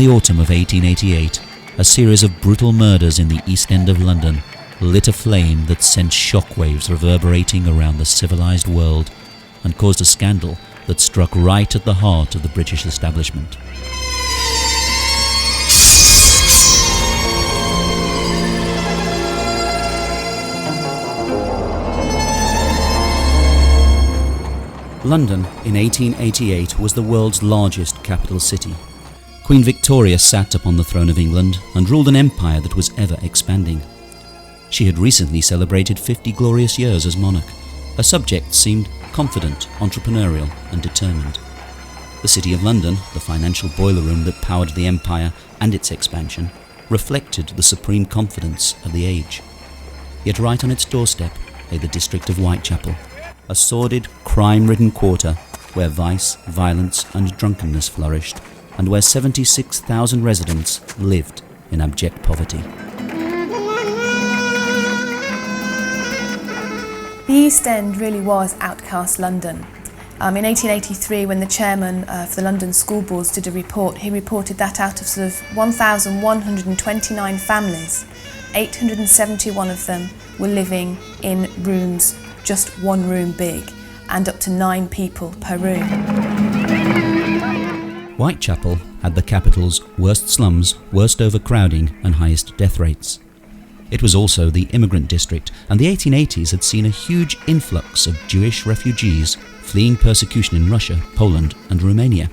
the autumn of 1888, a series of brutal murders in the East End of London lit a flame that sent shockwaves reverberating around the civilised world and caused a scandal that struck right at the heart of the British establishment. London in 1888 was the world's largest capital city. Queen Victoria sat upon the throne of England and ruled an empire that was ever expanding. She had recently celebrated 50 glorious years as monarch. Her subjects seemed confident, entrepreneurial and determined. The City of London, the financial boiler room that powered the empire and its expansion, reflected the supreme confidence of the age. Yet right on its doorstep lay the district of Whitechapel, a sordid, crime-ridden quarter where vice, violence and drunkenness flourished, and where 76,000 residents lived in abject poverty. The East End really was outcast London. In 1883, when the chairman for the London school boards did a report, he reported that out of sort of 1,129 families, 871 of them were living in rooms just one room big, and up to 9 people per room. Whitechapel had the capital's worst slums, worst overcrowding and highest death rates. It was also the immigrant district, and the 1880s had seen a huge influx of Jewish refugees fleeing persecution in Russia, Poland and Romania.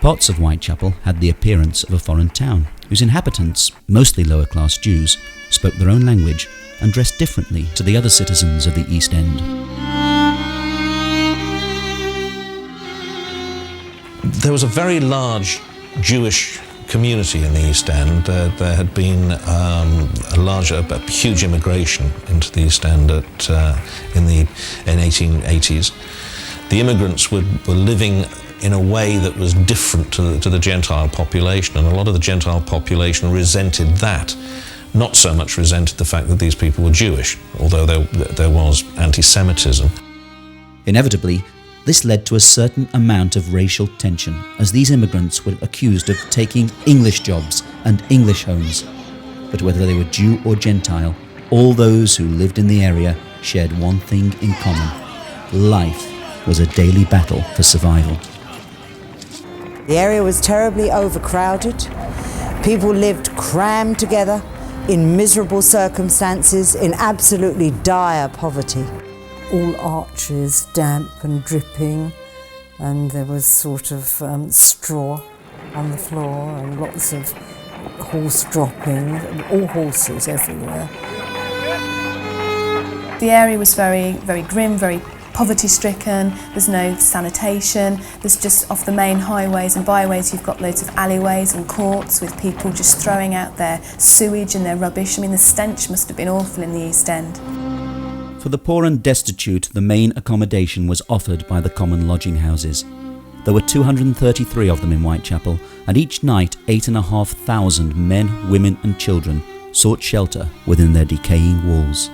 Parts of Whitechapel had the appearance of a foreign town, whose inhabitants, mostly lower-class Jews, spoke their own language and dressed differently to the other citizens of the East End. There was a very large Jewish community in the East End. There had been a huge immigration into the East End in 1880s. The immigrants were living in a way that was different to the Gentile population, and a lot of the Gentile population resented that. Not so much resented the fact that these people were Jewish, although there was anti-Semitism. Inevitably, this led to a certain amount of racial tension, as these immigrants were accused of taking English jobs and English homes. But whether they were Jew or Gentile, all those who lived in the area shared one thing in common: life was a daily battle for survival. The area was terribly overcrowded. People lived crammed together in miserable circumstances, in absolutely dire poverty. All arches damp and dripping, and there was sort of straw on the floor and lots of horse droppings, all horses everywhere. The area was very, very grim, very poverty-stricken. There's no sanitation. There's just off the main highways and byways you've got loads of alleyways and courts with people just throwing out their sewage and their rubbish. I mean, the stench must have been awful in the East End. For the poor and destitute, the main accommodation was offered by the common lodging houses. There were 233 of them in Whitechapel, and each night 8,500 men, women and children sought shelter within their decaying walls.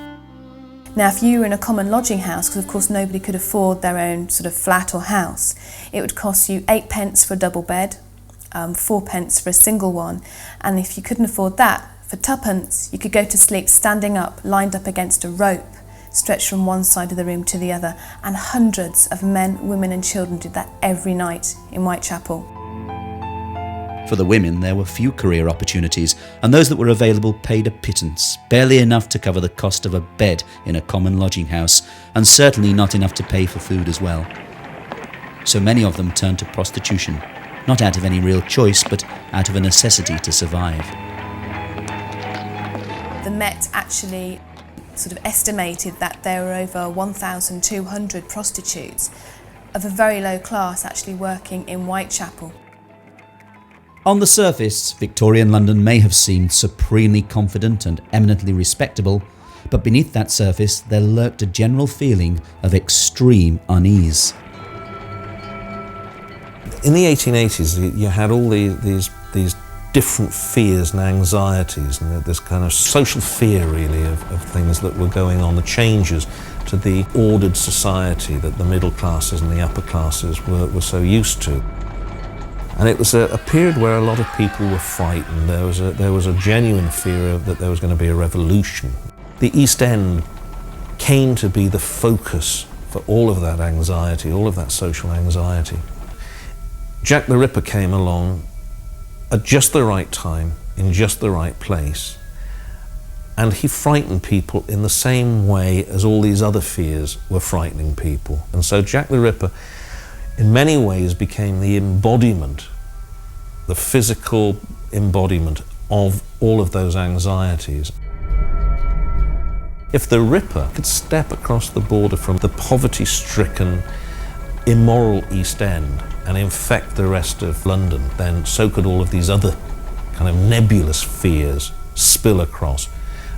Now, if you were in a common lodging house, because of course nobody could afford their own sort of flat or house, it would cost you 8 pence for a double bed, 4 pence for a single one, and if you couldn't afford that, for 2pence you could go to sleep standing up, lined up against a rope, stretched from one side of the room to the other, and hundreds of men, women and children did that every night in Whitechapel. For the women, there were few career opportunities, and those that were available paid a pittance, barely enough to cover the cost of a bed in a common lodging house, and certainly not enough to pay for food as well. So many of them turned to prostitution, not out of any real choice, but out of a necessity to survive. The Met actually sort of estimated that there were over 1,200 prostitutes of a very low class actually working in Whitechapel. On the surface, Victorian London may have seemed supremely confident and eminently respectable, but beneath that surface there lurked a general feeling of extreme unease. In the 1880s, you had all these different fears and anxieties, and this kind of social fear, really, of things that were going on, the changes to the ordered society that the middle classes and the upper classes were so used to. And it was a period where a lot of people were frightened. There was a genuine fear that there was going to be a revolution. The East End came to be the focus for all of that anxiety, all of that social anxiety. Jack the Ripper came along at just the right time, in just the right place, and he frightened people in the same way as all these other fears were frightening people. And so Jack the Ripper, in many ways, became the embodiment, the physical embodiment of all of those anxieties. If the Ripper could step across the border from the poverty-stricken, immoral East End and infect the rest of London, then so could all of these other kind of nebulous fears spill across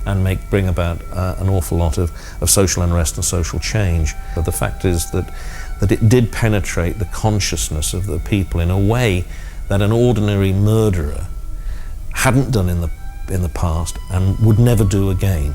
and bring about an awful lot of social unrest and social change. But the fact is that it did penetrate the consciousness of the people in a way that an ordinary murderer hadn't done in the past and would never do again.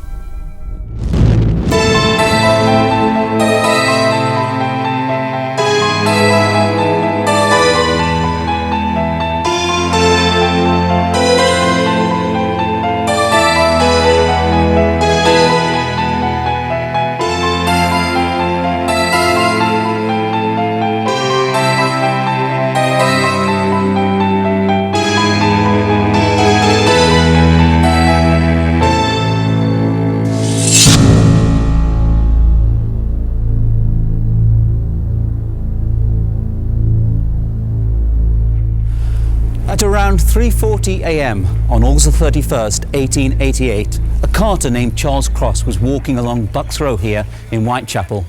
At around 3:40 a.m. on August 31st, 1888, a carter named Charles Cross was walking along Bucks Row here in Whitechapel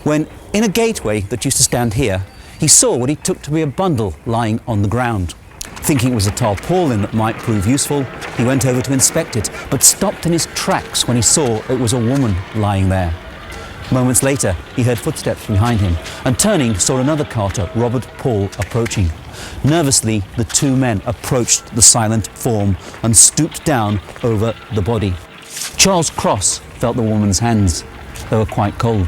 when, in a gateway that used to stand here, he saw what he took to be a bundle lying on the ground. Thinking it was a tarpaulin that might prove useful, he went over to inspect it, but stopped in his tracks when he saw it was a woman lying there. Moments later, he heard footsteps behind him, and turning, saw another carter, Robert Paul, approaching. Nervously, the two men approached the silent form and stooped down over the body. Charles Cross felt the woman's hands. They were quite cold.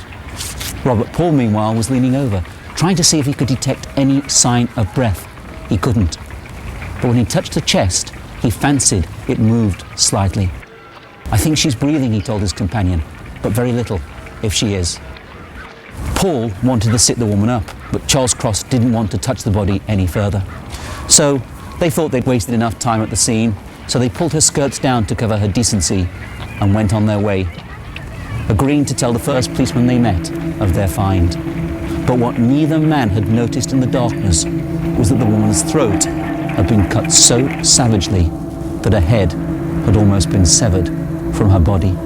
Robert Paul, meanwhile, was leaning over, trying to see if he could detect any sign of breath. He couldn't. But when he touched the chest, he fancied it moved slightly. "I think she's breathing," he told his companion, "but very little, if she is." Paul wanted to sit the woman up, but Charles Cross didn't want to touch the body any further. So they thought they'd wasted enough time at the scene, so they pulled her skirts down to cover her decency and went on their way, agreeing to tell the first policeman they met of their find. But what neither man had noticed in the darkness was that the woman's throat had been cut so savagely that her head had almost been severed from her body.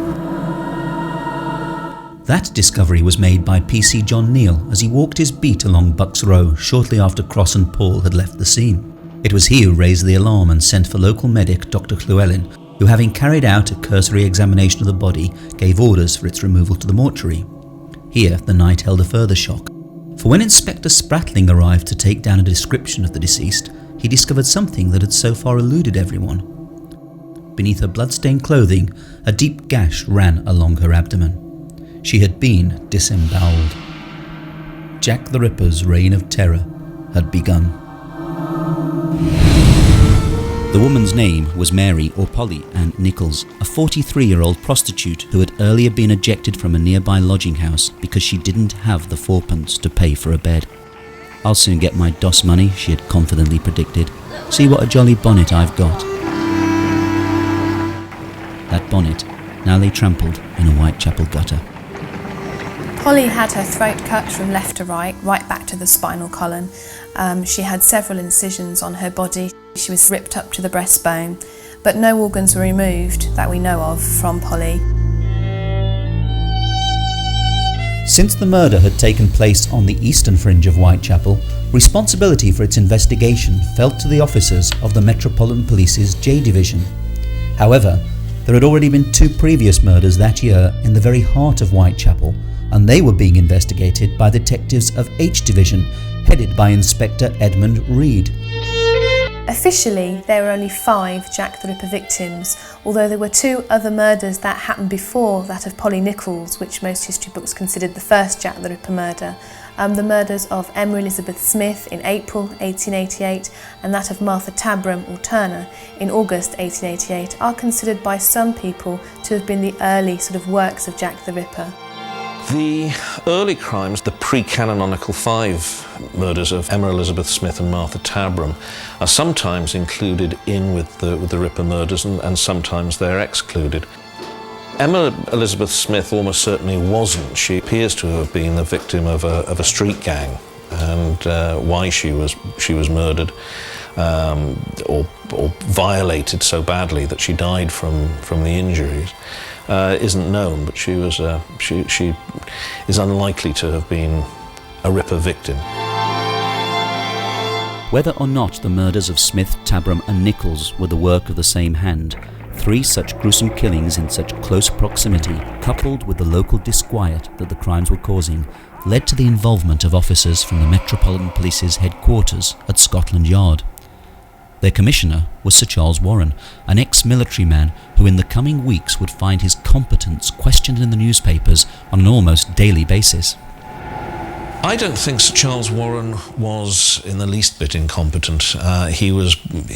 That discovery was made by PC John Neal as he walked his beat along Bucks Row shortly after Cross and Paul had left the scene. It was he who raised the alarm and sent for local medic Dr. Llewellyn, who, having carried out a cursory examination of the body, gave orders for its removal to the mortuary. Here the night held a further shock, for when Inspector Spratling arrived to take down a description of the deceased, he discovered something that had so far eluded everyone. Beneath her blood-stained clothing, a deep gash ran along her abdomen. She had been disemboweled. Jack the Ripper's reign of terror had begun. The woman's name was Mary or Polly Ann Nichols, a 43-year-old prostitute who had earlier been ejected from a nearby lodging house because she didn't have the fourpence to pay for a bed. "I'll soon get my DOS money," she had confidently predicted. "See what a jolly bonnet I've got." That bonnet now lay trampled in a Whitechapel gutter. Polly had her throat cut from left to right back to the spinal column. She had several incisions on her body. She was ripped up to the breastbone, but no organs were removed that we know of from Polly. Since the murder had taken place on the eastern fringe of Whitechapel, responsibility for its investigation fell to the officers of the Metropolitan Police's J Division. However, there had already been 2 previous murders that year in the very heart of Whitechapel, and they were being investigated by detectives of H Division, headed by Inspector Edmund Reed. Officially, there were only 5 Jack the Ripper victims, although there were 2 other murders that happened before that of Polly Nichols, which most history books considered the first Jack the Ripper murder, The murders of Emma Elizabeth Smith in April 1888 and that of Martha Tabram or Turner in August 1888 are considered by some people to have been the early sort of works of Jack the Ripper. The early crimes, the pre-canonical 5 murders of Emma Elizabeth Smith and Martha Tabram, are sometimes included in with the Ripper murders and sometimes they're excluded. Emma Elizabeth Smith almost certainly wasn't. She appears to have been the victim of a street gang, and why she was murdered or violated so badly that she died from the injuries isn't known. But she is unlikely to have been a Ripper victim. Whether or not the murders of Smith, Tabram and Nichols were the work of the same hand, 3 such gruesome killings in such close proximity, coupled with the local disquiet that the crimes were causing, led to the involvement of officers from the Metropolitan Police's headquarters at Scotland Yard. Their commissioner was Sir Charles Warren, an ex-military man who in the coming weeks would find his competence questioned in the newspapers on an almost daily basis. I don't think Sir Charles Warren was in the least bit incompetent. He was,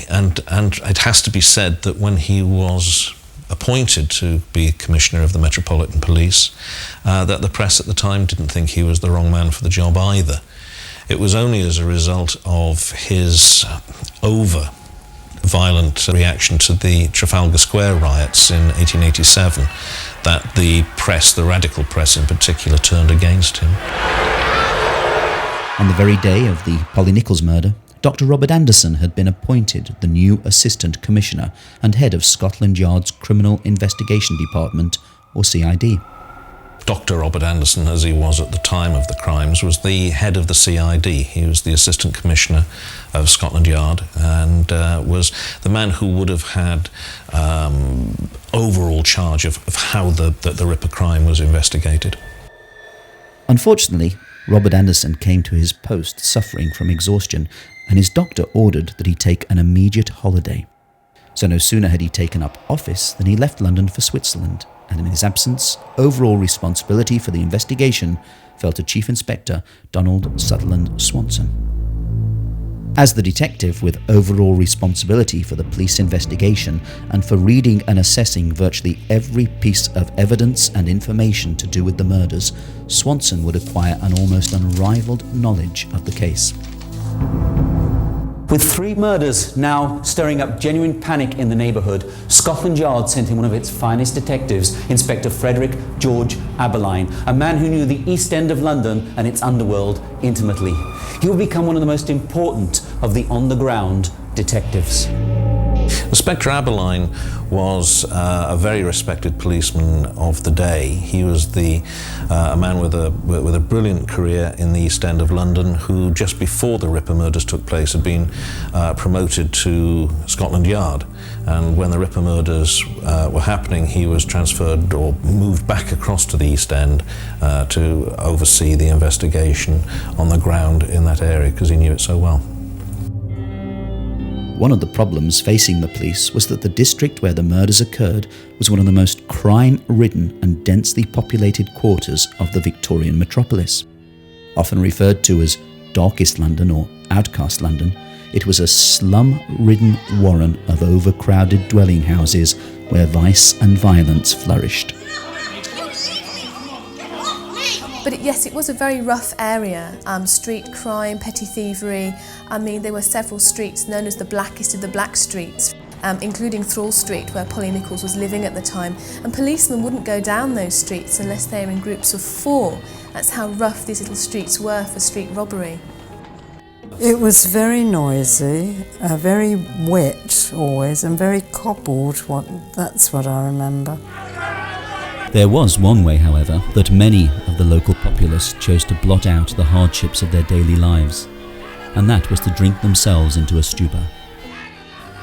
and it has to be said that when he was appointed to be Commissioner of the Metropolitan Police, that the press at the time didn't think he was the wrong man for the job either. It was only as a result of his over-violent reaction to the Trafalgar Square riots in 1887 that the press, the radical press in particular, turned against him. On the very day of the Polly Nichols murder, Dr. Robert Anderson had been appointed the new Assistant Commissioner and head of Scotland Yard's Criminal Investigation Department, or CID. Dr. Robert Anderson, as he was at the time of the crimes, was the head of the CID. He was the Assistant Commissioner of Scotland Yard and was the man who would have had overall charge of how the Ripper crime was investigated. Unfortunately, Robert Anderson came to his post suffering from exhaustion, and his doctor ordered that he take an immediate holiday. So no sooner had he taken up office than he left London for Switzerland, and in his absence, overall responsibility for the investigation fell to Chief Inspector Donald Sutherland Swanson. As the detective with overall responsibility for the police investigation and for reading and assessing virtually every piece of evidence and information to do with the murders, Swanson would acquire an almost unrivaled knowledge of the case. With 3 murders now stirring up genuine panic in the neighbourhood, Scotland Yard sent in one of its finest detectives, Inspector Frederick George Aberline, a man who knew the East End of London and its underworld intimately. He would become one of the most important of the on-the-ground detectives. Inspector Aberline was a very respected policeman of the day. He was a man with a brilliant career in the East End of London, who just before the Ripper murders took place had been promoted to Scotland Yard. And when the Ripper murders were happening, he was transferred or moved back across to the East End to oversee the investigation on the ground in that area because he knew it so well. One of the problems facing the police was that the district where the murders occurred was one of the most crime-ridden and densely populated quarters of the Victorian metropolis. Often referred to as Darkest London or Outcast London, it was a slum-ridden warren of overcrowded dwelling houses where vice and violence flourished. But yes, it was a very rough area. Street crime, petty thievery. I mean, there were several streets known as the blackest of the black streets, including Thrall Street, where Polly Nichols was living at the time. And policemen wouldn't go down those streets unless they were in groups of 4. That's how rough these little streets were for street robbery. It was very noisy, very wet always, and very cobbled. That's what I remember. There was one way, however, that many of the local populace chose to blot out the hardships of their daily lives, and that was to drink themselves into a stupor.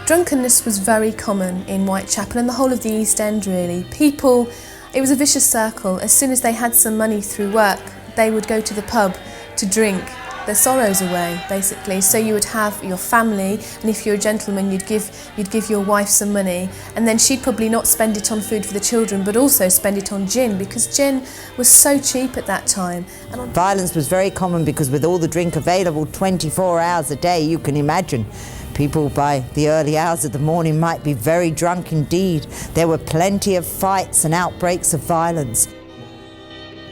Drunkenness was very common in Whitechapel and the whole of the East End, really. It was a vicious circle. As soon as they had some money through work, they would go to the pub to drink, their sorrows away, basically. So you would have your family, and if you're a gentleman, you'd give your wife some money, and then she'd probably not spend it on food for the children, but also spend it on gin, because gin was so cheap at that time. And violence was very common because with all the drink available 24 hours a day, you can imagine people by the early hours of the morning might be very drunk indeed. There were plenty of fights and outbreaks of violence.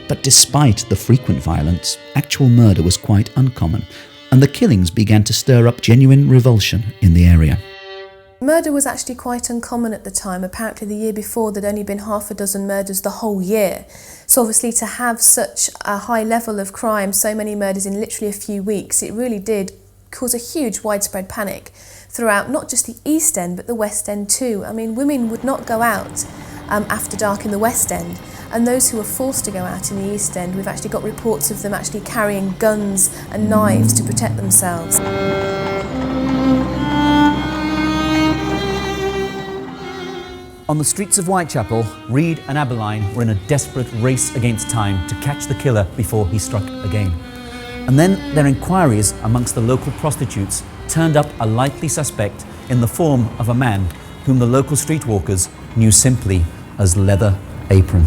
But despite the frequent violence, actual murder was quite uncommon, and the killings began to stir up genuine revulsion in the area. Murder was actually quite uncommon at the time. Apparently the year before there'd only been half a dozen murders the whole year. So obviously to have such a high level of crime, so many murders in literally a few weeks, it really did cause a huge widespread panic throughout not just the East End but the West End too. I mean, women would not go out after dark in the West End, and those who were forced to go out in the East End, we've actually got reports of them actually carrying guns and knives to protect themselves. On the streets of Whitechapel, Reed and Abeline were in a desperate race against time to catch the killer before he struck again. And then their inquiries amongst the local prostitutes turned up a likely suspect in the form of a man whom the local streetwalkers knew simply as Leather Apron.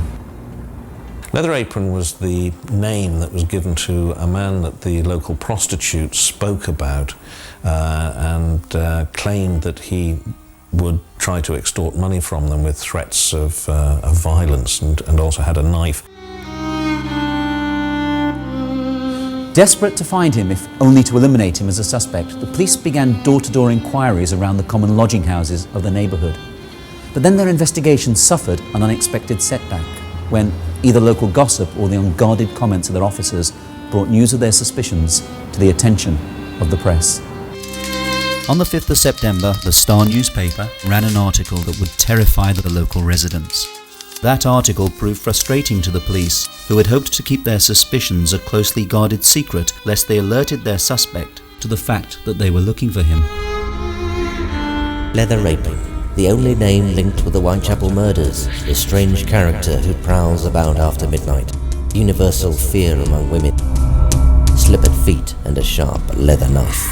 Leather Apron was the name that was given to a man that the local prostitutes spoke about and claimed that he would try to extort money from them with threats of violence, and also had a knife. Desperate to find him, if only to eliminate him as a suspect, the police began door-to-door inquiries around the common lodging houses of the neighbourhood. But then their investigation suffered an unexpected setback when either local gossip or the unguarded comments of their officers brought news of their suspicions to the attention of the press. On the 5th of September, the Star newspaper ran an article that would terrify the local residents. That article proved frustrating to the police, who had hoped to keep their suspicions a closely guarded secret lest they alerted their suspect to the fact that they were looking for him. Leather Apron, the only name linked with the Whitechapel murders, the strange character who prowls about after midnight, universal fear among women, slippered feet and a sharp leather knife.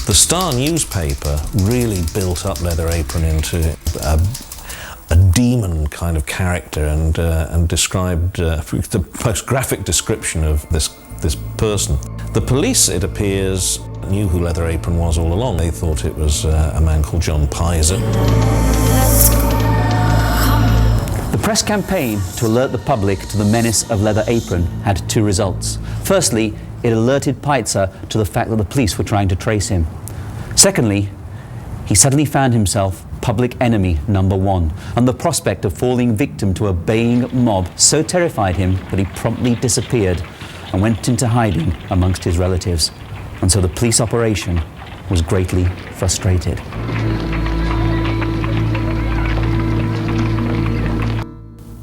The Star newspaper really built up Leather Apron into a demon kind of character, and described the most graphic description of this person. The police, it appears, knew who Leather Apron was all along. They thought it was a man called John Pizer. The press campaign to alert the public to the menace of Leather Apron had two results. Firstly, it alerted Pizer to the fact that the police were trying to trace him. Secondly, he suddenly found himself public enemy number one, and the prospect of falling victim to a baying mob so terrified him that he promptly disappeared and went into hiding amongst his relatives. And so the police operation was greatly frustrated.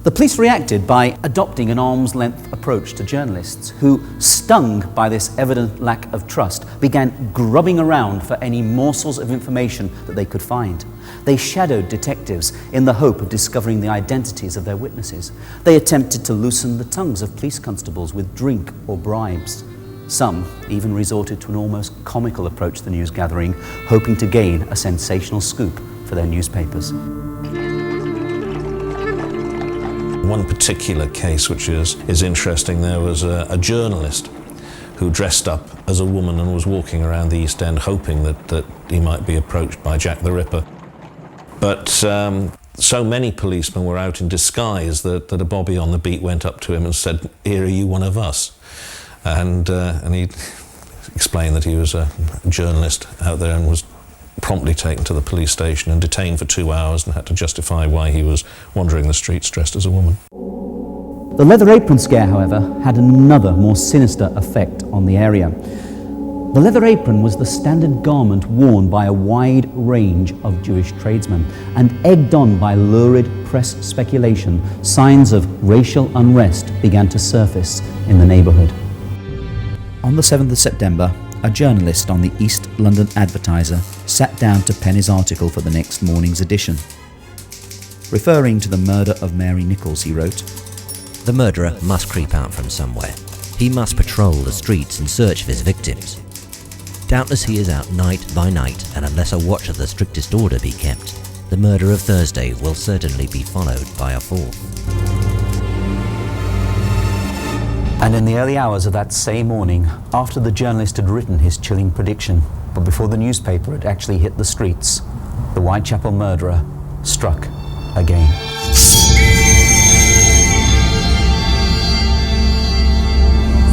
The police reacted by adopting an arm's-length approach to journalists who, stung by this evident lack of trust, began grubbing around for any morsels of information that they could find. They shadowed detectives in the hope of discovering the identities of their witnesses. They attempted to loosen the tongues of police constables with drink or bribes. Some even resorted to an almost comical approach to the news gathering, hoping to gain a sensational scoop for their newspapers. One particular case which is interesting, there was a journalist who dressed up as a woman and was walking around the East End hoping that he might be approached by Jack the Ripper. But so many policemen were out in disguise that a bobby on the beat went up to him and said, "Here, are you one of us?" And he explained that he was a journalist out there and was promptly taken to the police station and detained for 2 hours and had to justify why he was wandering the streets dressed as a woman. The Leather Apron scare, however, had another more sinister effect on the area. The leather apron was the standard garment worn by a wide range of Jewish tradesmen, and egged on by lurid press speculation, signs of racial unrest began to surface in the neighbourhood. On the 7th of September, a journalist on the East London Advertiser sat down to pen his article for the next morning's edition. Referring to the murder of Mary Nichols, he wrote, The murderer must creep out from somewhere. He must patrol the streets in search of his victims. Doubtless he is out night by night, and unless a watch of the strictest order be kept, the murder of Thursday will certainly be followed by a fourth. And in the early hours of that same morning, after the journalist had written his chilling prediction, but before the newspaper had actually hit the streets, the Whitechapel murderer struck again.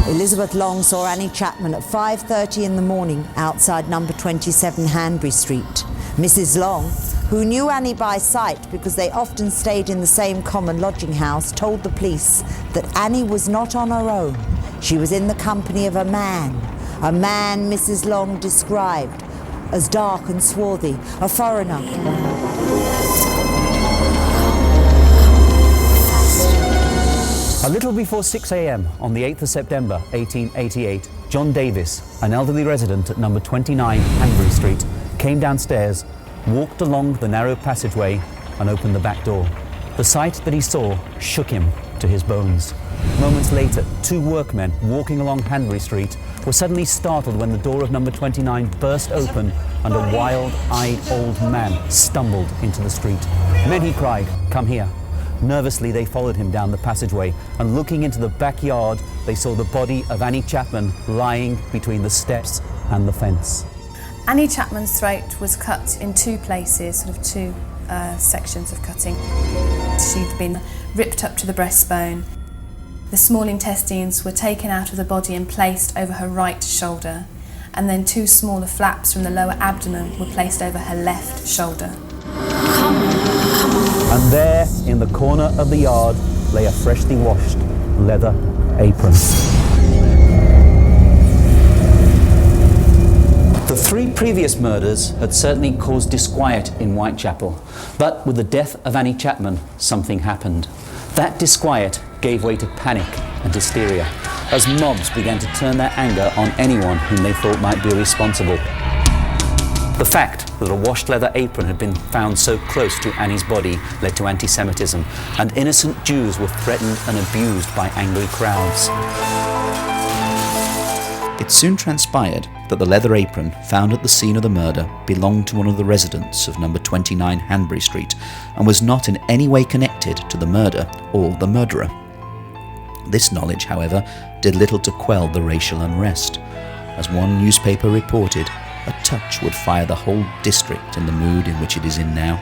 Elizabeth Long saw Annie Chapman at 5:30 in the morning outside number 27 Hanbury Street. Mrs. Long, who knew Annie by sight because they often stayed in the same common lodging house, told the police that Annie was not on her own. She was in the company of a man Mrs. Long described as dark and swarthy, a foreigner. A little before 6 a.m. on the 8th of September 1888, John Davis, an elderly resident at number 29 Hanbury Street, came downstairs, walked along the narrow passageway and opened the back door. The sight that he saw shook him to his bones. Moments later, two workmen walking along Hanbury Street were suddenly startled when the door of number 29 burst open and a wild-eyed old man stumbled into the street. "Men," he cried, "come here." Nervously, they followed him down the passageway, and looking into the backyard, they saw the body of Annie Chapman lying between the steps and the fence. Annie Chapman's throat was cut in two places, sort of two sections of cutting. She'd been ripped up to the breastbone. The small intestines were taken out of the body and placed over her right shoulder, and then two smaller flaps from the lower abdomen were placed over her left shoulder. And there, in the corner of the yard, lay a freshly washed leather apron. The three previous murders had certainly caused disquiet in Whitechapel, but with the death of Annie Chapman, something happened. That disquiet gave way to panic and hysteria, as mobs began to turn their anger on anyone whom they thought might be responsible. The fact that a washed leather apron had been found so close to Annie's body led to anti-Semitism, and innocent Jews were threatened and abused by angry crowds. It soon transpired that the leather apron found at the scene of the murder belonged to one of the residents of number 29 Hanbury Street and was not in any way connected to the murder or the murderer. This knowledge, however, did little to quell the racial unrest. As one newspaper reported, a touch would fire the whole district in the mood in which it is in now.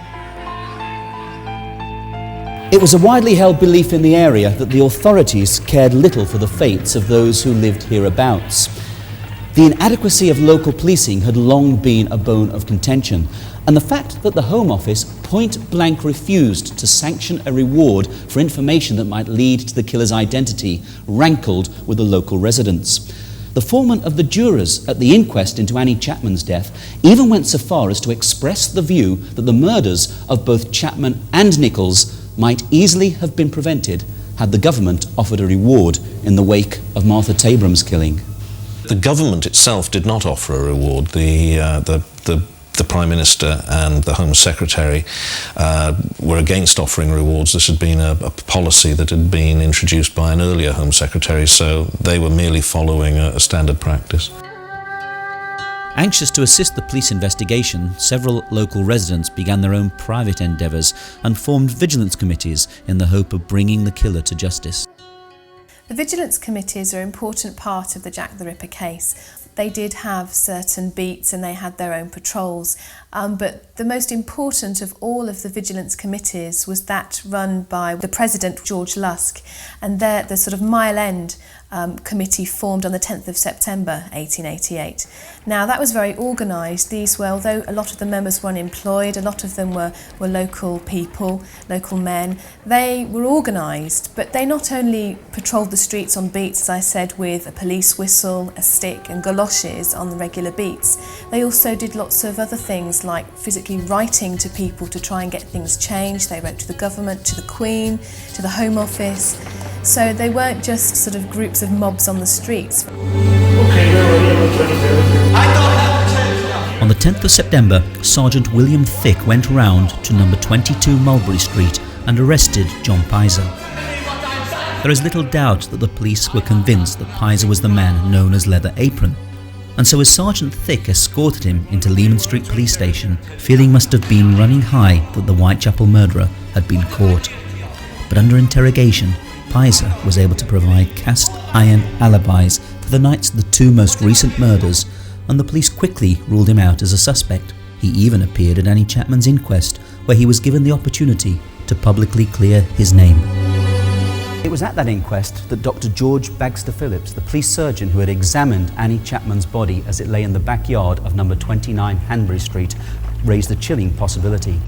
It was a widely held belief in the area that the authorities cared little for the fates of those who lived hereabouts. The inadequacy of local policing had long been a bone of contention, and the fact that the Home Office point-blank refused to sanction a reward for information that might lead to the killer's identity rankled with the local residents. The foreman of the jurors at the inquest into Annie Chapman's death even went so far as to express the view that the murders of both Chapman and Nichols might easily have been prevented had the government offered a reward in the wake of Martha Tabram's killing. The government itself did not offer a reward. The Prime Minister and the Home Secretary were against offering rewards. This had been a policy that had been introduced by an earlier Home Secretary, so they were merely following a standard practice. Anxious to assist the police investigation, several local residents began their own private endeavours and formed vigilance committees in the hope of bringing the killer to justice. The vigilance committees are an important part of the Jack the Ripper case. They did have certain beats and they had their own patrols, but the most important of all of the vigilance committees was that run by the president, George Lusk, and the sort of Mile End committee formed on the 10th of September 1888. Now that was very organised. These were, although a lot of the members were unemployed, a lot of them were local people, local men, they were organised, but they not only patrolled the streets on beats, as I said, with a police whistle, a stick and galoshes on the regular beats. They also did lots of other things like physically writing to people to try and get things changed. They wrote to the government, to the Queen, to the Home Office. So they weren't just sort of groups of mobs on the streets. On the 10th of September, Sergeant William Thick went round to number 22 Mulberry Street and arrested John Pizer. there is little doubt that the police were convinced that Pizer was the man known as Leather Apron, and so as Sergeant Thick escorted him into Leman Street Police Station, feeling must have been running high that the Whitechapel murderer had been caught. But under interrogation, Pizer was able to provide cast iron alibis for the nights of the two most recent murders, and the police quickly ruled him out as a suspect. He even appeared at Annie Chapman's inquest, where he was given the opportunity to publicly clear his name. It was at that inquest that Dr. George Bagster Phillips, the police surgeon who had examined Annie Chapman's body as it lay in the backyard of number 29 Hanbury Street, raised the chilling possibility.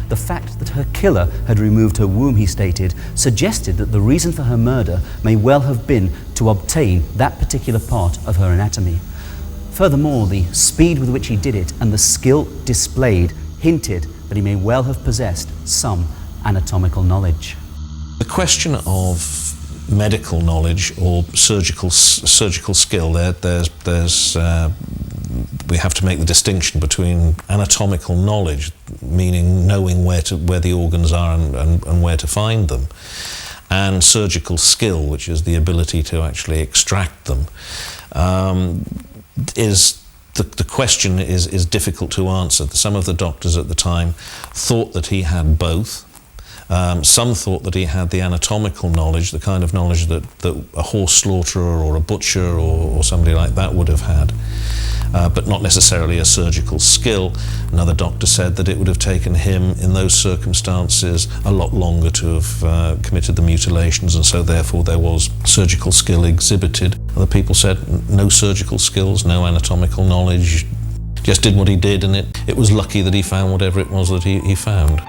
The fact that her killer had removed her womb, he stated, suggested that the reason for her murder may well have been to obtain that particular part of her anatomy. Furthermore, the speed with which he did it and the skill displayed hinted that he may well have possessed some anatomical knowledge. The question of medical knowledge or surgical skill, we have to make the distinction between anatomical knowledge, meaning knowing where the organs are and where to find them, and surgical skill, which is the ability to actually extract them. The question is difficult to answer. Some of the doctors at the time thought that he had both. Some thought that he had the anatomical knowledge, the kind of knowledge that a horse slaughterer or a butcher or somebody like that would have had, but not necessarily a surgical skill. Another doctor said that it would have taken him, in those circumstances, a lot longer to have committed the mutilations, and so therefore there was surgical skill exhibited. Other people said no surgical skills, no anatomical knowledge, just did what he did, and it was lucky that he found whatever it was that he found.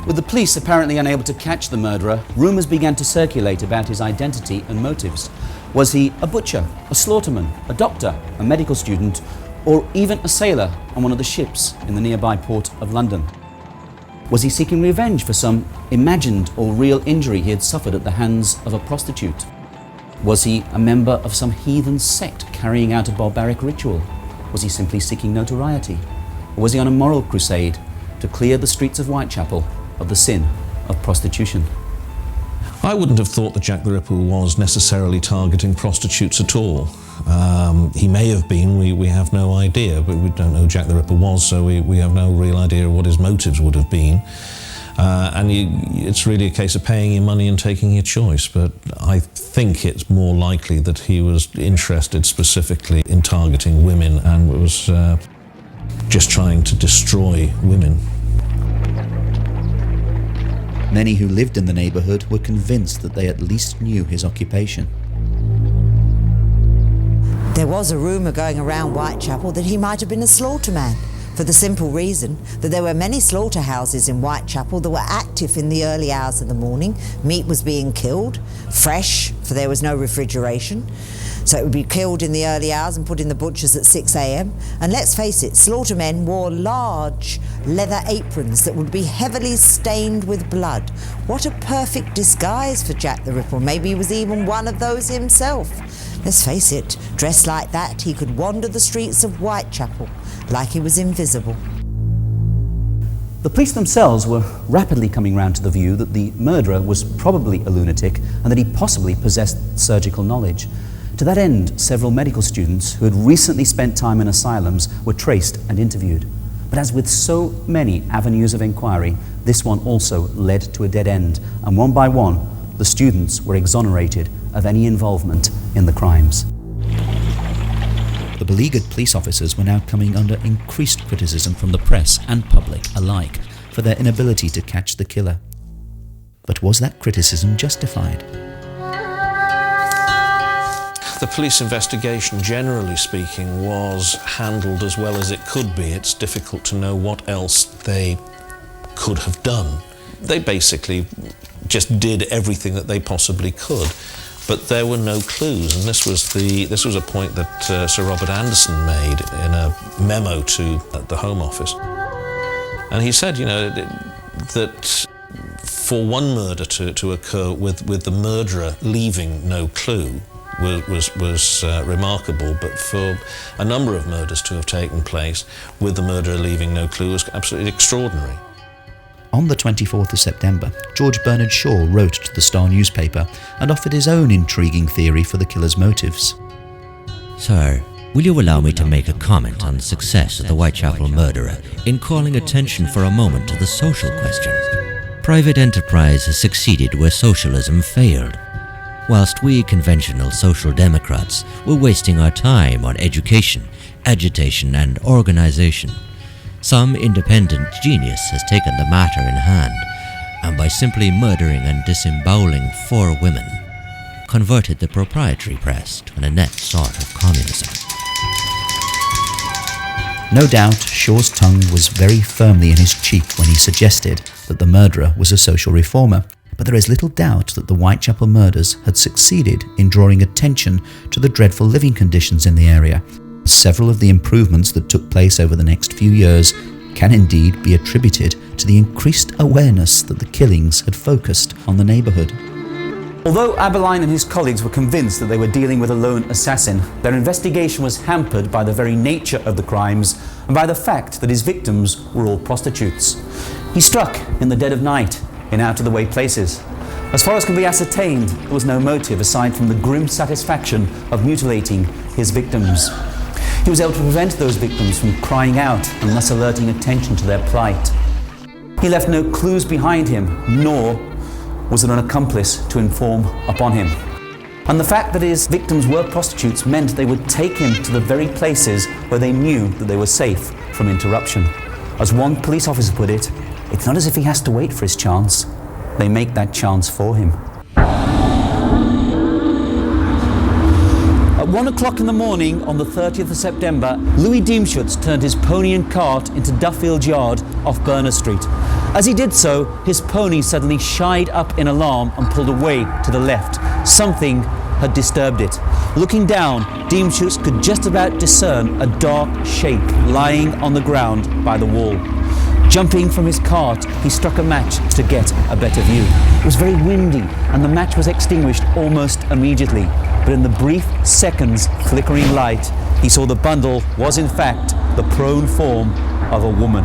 With the police apparently unable to catch the murderer, rumours began to circulate about his identity and motives. Was he a butcher, a slaughterman, a doctor, a medical student, or even a sailor on one of the ships in the nearby port of London? Was he seeking revenge for some imagined or real injury he had suffered at the hands of a prostitute? Was he a member of some heathen sect carrying out a barbaric ritual? Was he simply seeking notoriety? Or was he on a moral crusade to clear the streets of Whitechapel of the sin of prostitution? I wouldn't have thought that Jack the Ripper was necessarily targeting prostitutes at all. He may have been, we have no idea, but we don't know who Jack the Ripper was, so we have no real idea of what his motives would have been. It's really a case of paying your money and taking your choice, but I think it's more likely that he was interested specifically in targeting women and was just trying to destroy women. Many who lived in the neighbourhood were convinced that they at least knew his occupation. There was a rumour going around Whitechapel that he might have been a slaughterman, for the simple reason that there were many slaughterhouses in Whitechapel that were active in the early hours of the morning. Meat was being killed, fresh, for there was no refrigeration. So it would be killed in the early hours and put in the butchers at 6 a.m. And let's face it, slaughtermen wore large leather aprons that would be heavily stained with blood. What a perfect disguise for Jack the Ripper. Maybe he was even one of those himself. Let's face it, dressed like that, he could wander the streets of Whitechapel like he was invisible. The police themselves were rapidly coming round to the view that the murderer was probably a lunatic and that he possibly possessed surgical knowledge. To that end, several medical students who had recently spent time in asylums were traced and interviewed. But as with so many avenues of inquiry, this one also led to a dead end, and one by one, the students were exonerated of any involvement in the crimes. The beleaguered police officers were now coming under increased criticism from the press and public alike for their inability to catch the killer. But was that criticism justified? The police investigation, generally speaking, was handled as well as it could be. It's difficult to know what else they could have done. They basically just did everything that they possibly could, but there were no clues, and this was a point that Sir Robert Anderson made in a memo to the Home Office. And he said, that for one murder to occur with the murderer leaving no clue was remarkable, but for a number of murders to have taken place with the murderer leaving no clue was absolutely extraordinary. On the 24th of September, George Bernard Shaw wrote to the Star newspaper and offered his own intriguing theory for the killer's motives. Sir, will you allow me to make a comment on the success of the Whitechapel Murderer in calling attention for a moment to the social question? Private enterprise has succeeded where socialism failed. Whilst we conventional social democrats were wasting our time on education, agitation and organization, some independent genius has taken the matter in hand, and by simply murdering and disemboweling 4 women, converted the proprietary press to an inept sort of communism. No doubt, Shaw's tongue was very firmly in his cheek when he suggested that the murderer was a social reformer, but there is little doubt that the Whitechapel murders had succeeded in drawing attention to the dreadful living conditions in the area. Several of the improvements that took place over the next few years can indeed be attributed to the increased awareness that the killings had focused on the neighbourhood. Although Aberline and his colleagues were convinced that they were dealing with a lone assassin, their investigation was hampered by the very nature of the crimes and by the fact that his victims were all prostitutes. He struck in the dead of night in out-of-the-way places. As far as can be ascertained, there was no motive aside from the grim satisfaction of mutilating his victims. He was able to prevent those victims from crying out and thus alerting attention to their plight. He left no clues behind him, nor was there an accomplice to inform upon him. And the fact that his victims were prostitutes meant they would take him to the very places where they knew that they were safe from interruption. As one police officer put it, it's not as if he has to wait for his chance, they make that chance for him. At 1 o'clock in the morning on the 30th of September, Louis Diemschutz turned his pony and cart into Duffield's yard off Berner Street. As he did so, his pony suddenly shied up in alarm and pulled away to the left. Something had disturbed it. Looking down, Diemschutz could just about discern a dark shape lying on the ground by the wall. Jumping from his cart, he struck a match to get a better view. It was very windy and the match was extinguished almost immediately. But in the brief seconds flickering light, he saw the bundle was in fact the prone form of a woman.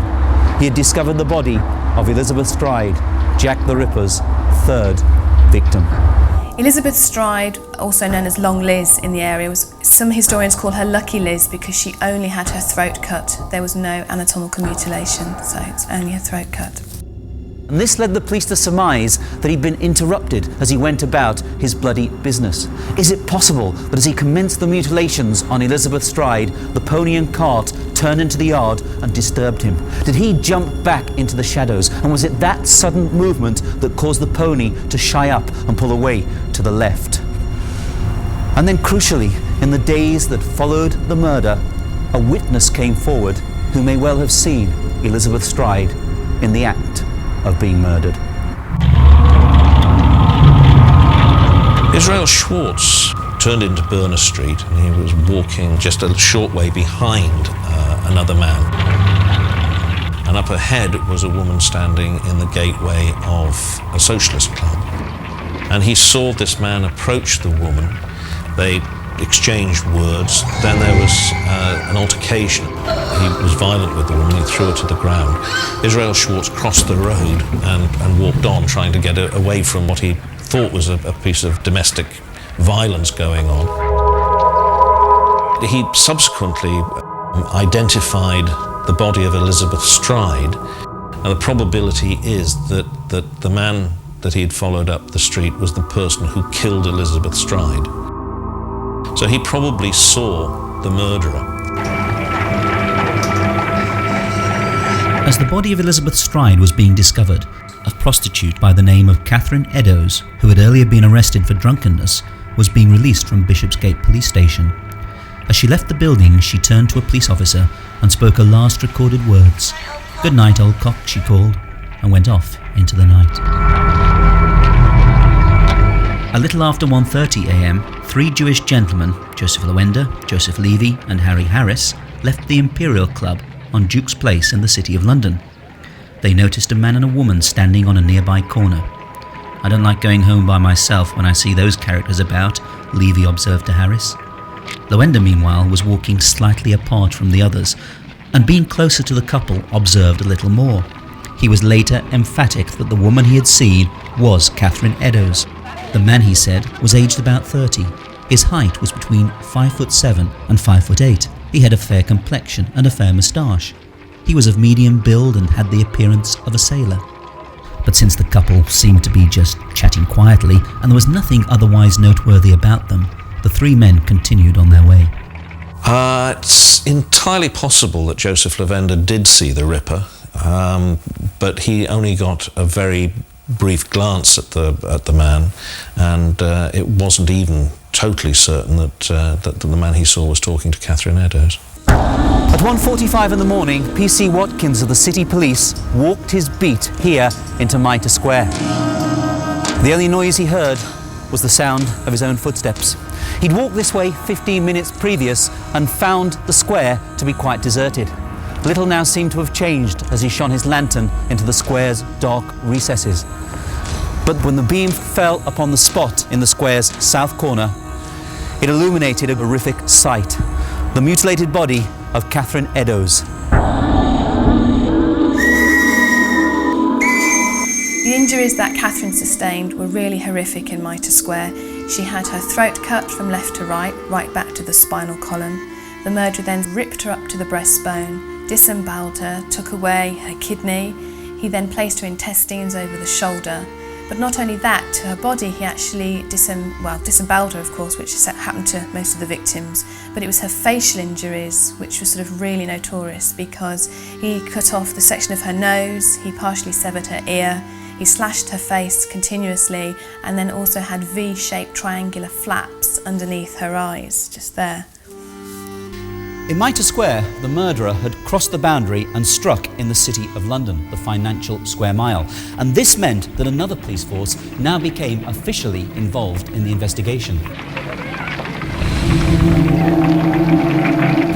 He had discovered the body of Elizabeth Stride, Jack the Ripper's 3rd victim. Elizabeth Stride, also known as Long Liz in the area, some historians call her Lucky Liz because she only had her throat cut. There was no anatomical mutilation, so it's only a throat cut. And this led the police to surmise that he'd been interrupted as he went about his bloody business. Is it possible that as he commenced the mutilations on Elizabeth Stride, the pony and cart turned into the yard and disturbed him? Did he jump back into the shadows? And was it that sudden movement that caused the pony to shy up and pull away to the left? And then crucially, in the days that followed the murder, a witness came forward who may well have seen Elizabeth Stride in the act of being murdered. Israel Schwartz turned into Berner Street and he was walking just a short way behind another man. And up ahead was a woman standing in the gateway of a socialist club. And he saw this man approach the woman. They exchanged words. Then there was an altercation. He was violent with the woman. He threw her to the ground. Israel Schwartz crossed the road and walked on, trying to get away from what he thought was a piece of domestic violence going on. He subsequently identified the body of Elizabeth Stride, and the probability is that the man that he had followed up the street was the person who killed Elizabeth Stride. So he probably saw the murderer. As the body of Elizabeth Stride was being discovered, a prostitute by the name of Catherine Eddowes, who had earlier been arrested for drunkenness, was being released from Bishopsgate Police Station. As she left the building, she turned to a police officer and spoke her last recorded words. "Good night, old cock," she called, and went off into the night. A little after 1:30 a.m, 3 Jewish gentlemen, Joseph Lowender, Joseph Levy and Harry Harris, left the Imperial Club on Duke's Place in the City of London. They noticed a man and a woman standing on a nearby corner. "I don't like going home by myself when I see those characters about," Levy observed to Harris. Lowender, meanwhile, was walking slightly apart from the others, and being closer to the couple, observed a little more. He was later emphatic that the woman he had seen was Catherine Eddowes. The man, he said, was aged about 30. His height was between 5'7" and 5'8". He had a fair complexion and a fair moustache. He was of medium build and had the appearance of a sailor. But since the couple seemed to be just chatting quietly and there was nothing otherwise noteworthy about them, the three men continued on their way. It's entirely possible that Joseph Lavender did see the Ripper, but he only got a very brief glance at the man, and it wasn't even totally certain that the man he saw was talking to Catherine Eddowes. At 1:45 in the morning, PC Watkins of the City Police walked his beat here into Mitre Square. The only noise he heard was the sound of his own footsteps. He'd walked this way 15 minutes previous and found the square to be quite deserted. Little now seemed to have changed as he shone his lantern into the square's dark recesses. But when the beam fell upon the spot in the square's south corner, it illuminated a horrific sight: the mutilated body of Catherine Eddowes. The injuries that Catherine sustained were really horrific in Mitre Square. She had her throat cut from left to right back to the spinal column. The murderer then ripped her up to the breastbone, disemboweled her, took away her kidney. He then placed her intestines over the shoulder. But not only that, to her body he actually disemboweled her, of course, which happened to most of the victims, but it was her facial injuries which were sort of really notorious, because he cut off the section of her nose, he partially severed her ear, he slashed her face continuously, and then also had V-shaped triangular flaps underneath her eyes, just there. In Mitre Square, the murderer had crossed the boundary and struck in the City of London, the financial square mile. And this meant that another police force now became officially involved in the investigation.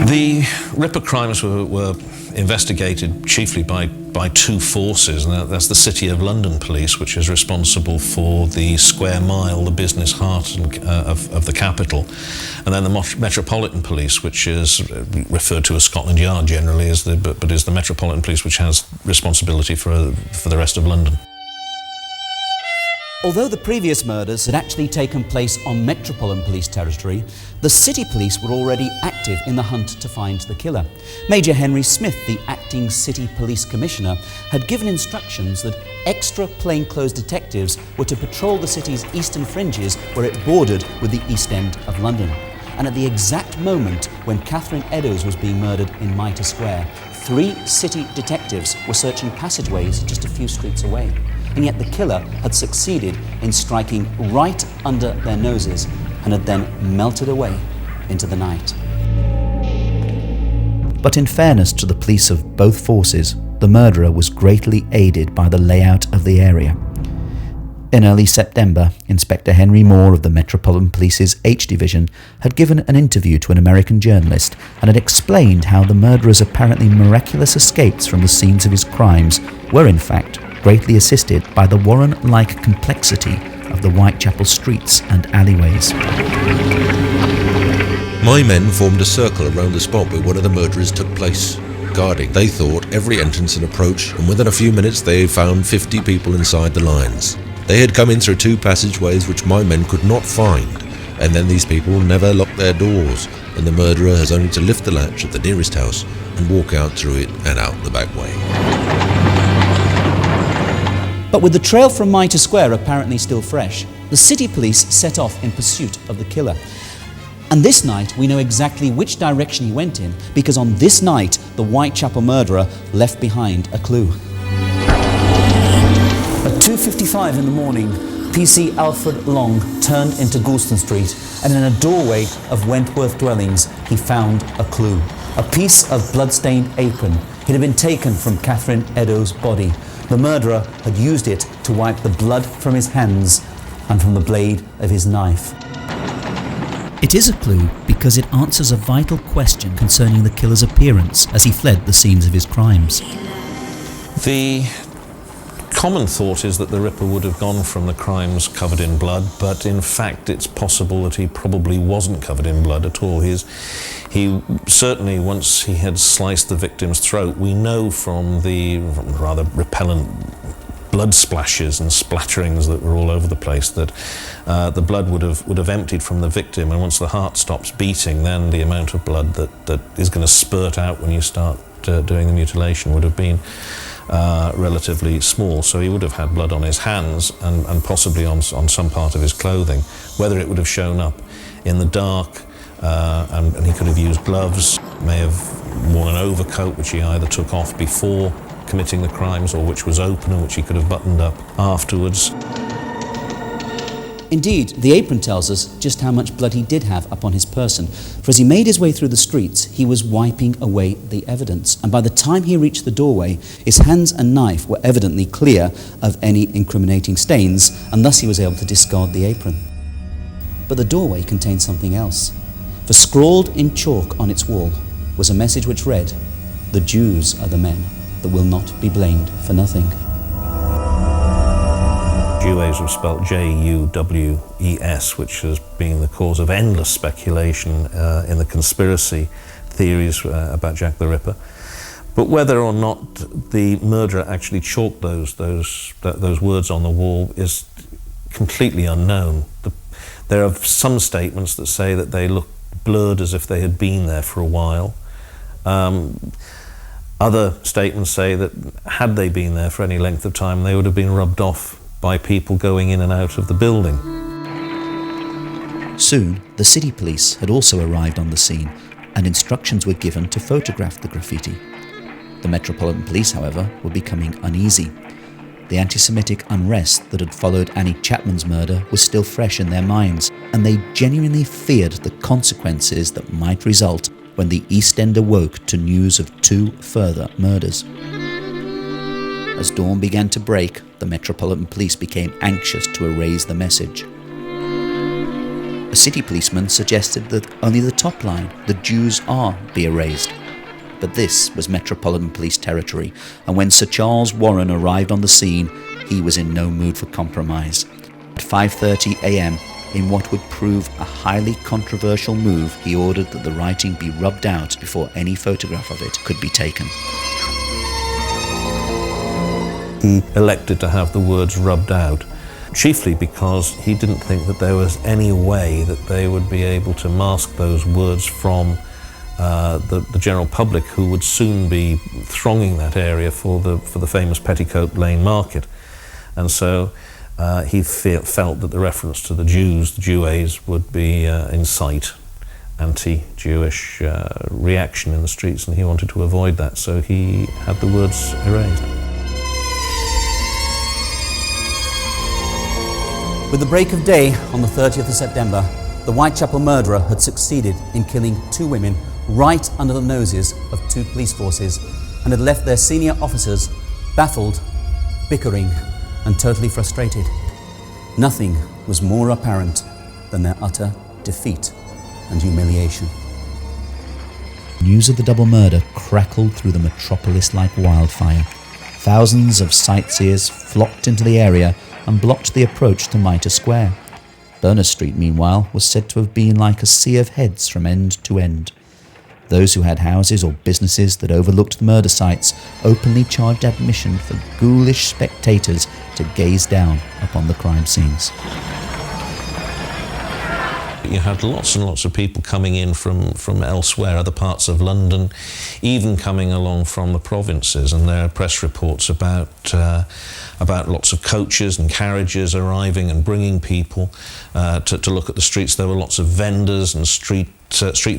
The Ripper crimes were investigated chiefly by two forces, and that's the City of London Police, which is responsible for the square mile, the business heart of the capital, and then the Metropolitan Police, which is referred to as Scotland Yard generally, but is the Metropolitan Police which has responsibility for the rest of London. Although the previous murders had actually taken place on Metropolitan Police territory, the City Police were already active in the hunt to find the killer. Major Henry Smith, the acting City Police Commissioner, had given instructions that extra plainclothes detectives were to patrol the city's eastern fringes where it bordered with the East End of London. And at the exact moment when Catherine Eddowes was being murdered in Mitre Square, 3 city detectives were searching passageways just a few streets away. And yet the killer had succeeded in striking right under their noses and had then melted away into the night. But in fairness to the police of both forces, the murderer was greatly aided by the layout of the area. In early September, Inspector Henry Moore of the Metropolitan Police's H Division had given an interview to an American journalist and had explained how the murderer's apparently miraculous escapes from the scenes of his crimes were in fact greatly assisted by the Warren-like complexity of the Whitechapel streets and alleyways. My men formed a circle around the spot where one of the murderers took place, guarding. They thought every entrance and approach, and within a few minutes they found 50 people inside the lines. They had come in through 2 passageways which my men could not find, and then these people never locked their doors, and the murderer has only to lift the latch at the nearest house and walk out through it and out the back way. But with the trail from Mitre Square apparently still fresh, the City Police set off in pursuit of the killer. And this night we know exactly which direction he went in, because on this night the Whitechapel Murderer left behind a clue. At 2:55 in the morning, PC Alfred Long turned into Goulston Street, and in a doorway of Wentworth dwellings he found a clue. A piece of blood-stained apron. It had been taken from Catherine Eddowes' body. The murderer had used it to wipe the blood from his hands and from the blade of his knife. It is a clue because it answers a vital question concerning the killer's appearance as he fled the scenes of his crimes. The common thought is that the Ripper would have gone from the crimes covered in blood, but in fact it's possible that he probably wasn't covered in blood at all. He certainly, once he had sliced the victim's throat, we know from the rather repellent blood splashes and splatterings that were all over the place that the blood would have emptied from the victim, and once the heart stops beating, then the amount of blood that is going to spurt out when you start doing the mutilation would have been relatively small. So he would have had blood on his hands and possibly on some part of his clothing. Whether it would have shown up in the dark, and he could have used gloves, may have worn an overcoat which he either took off before committing the crimes or which was open and which he could have buttoned up afterwards. Indeed, the apron tells us just how much blood he did have upon his person, for as he made his way through the streets, he was wiping away the evidence, and by the time he reached the doorway, his hands and knife were evidently clear of any incriminating stains, and thus he was able to discard the apron. But the doorway contained something else, for scrawled in chalk on its wall was a message which read, "The Jews are the men that will not be blamed for nothing." Jews were spelt Juwes, which has been the cause of endless speculation in the conspiracy theories about Jack the Ripper. But whether or not the murderer actually chalked those words on the wall is completely unknown. There are some statements that say that they look blurred as if they had been there for a while. Other statements say that had they been there for any length of time, they would have been rubbed off by people going in and out of the building. Soon, the city police had also arrived on the scene, and instructions were given to photograph the graffiti. The Metropolitan Police, however, were becoming uneasy. The anti-Semitic unrest that had followed Annie Chapman's murder was still fresh in their minds, and they genuinely feared the consequences that might result when the East End awoke to news of 2 further murders. As dawn began to break, the Metropolitan Police became anxious to erase the message. A city policeman suggested that only the top line, "The Jews are," be erased. But this was Metropolitan Police territory, and when Sir Charles Warren arrived on the scene, he was in no mood for compromise. At 5:30 a.m, in what would prove a highly controversial move, he ordered that the writing be rubbed out before any photograph of it could be taken. He elected to have the words rubbed out, chiefly because he didn't think that there was any way that they would be able to mask those words from the general public, who would soon be thronging that area for the famous Petticoat Lane market. And so he felt that the reference to the Jews, the Juwes, would be incite anti-Jewish reaction in the streets, and he wanted to avoid that, so he had the words erased. With the break of day on the 30th of September, the Whitechapel Murderer had succeeded in killing 2 women right under the noses of 2 police forces, and had left their senior officers baffled, bickering, and totally frustrated. Nothing was more apparent than their utter defeat and humiliation. News of the double murder crackled through the metropolis like wildfire. Thousands of sightseers flocked into the area and blocked the approach to Mitre Square. Berners Street, meanwhile, was said to have been like a sea of heads from end to end. Those who had houses or businesses that overlooked the murder sites openly charged admission for ghoulish spectators to gaze down upon the crime scenes. You had lots and lots of people coming in from elsewhere, other parts of London, even coming along from the provinces, and there are press reports about lots of coaches and carriages arriving and bringing people to look at the streets. There were lots of vendors and street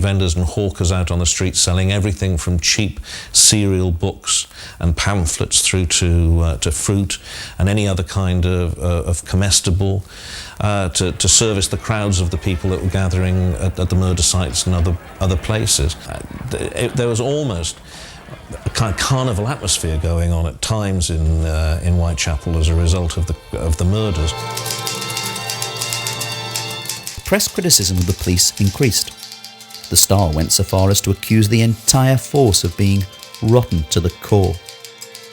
vendors and hawkers out on the street selling everything from cheap serial books and pamphlets through to fruit and any other kind of comestible to service the crowds of the people that were gathering at the murder sites and other places. There was almost a kind of carnival atmosphere going on at times in Whitechapel as a result of the murders. Press criticism of the police increased. The Star went so far as to accuse the entire force of being rotten to the core.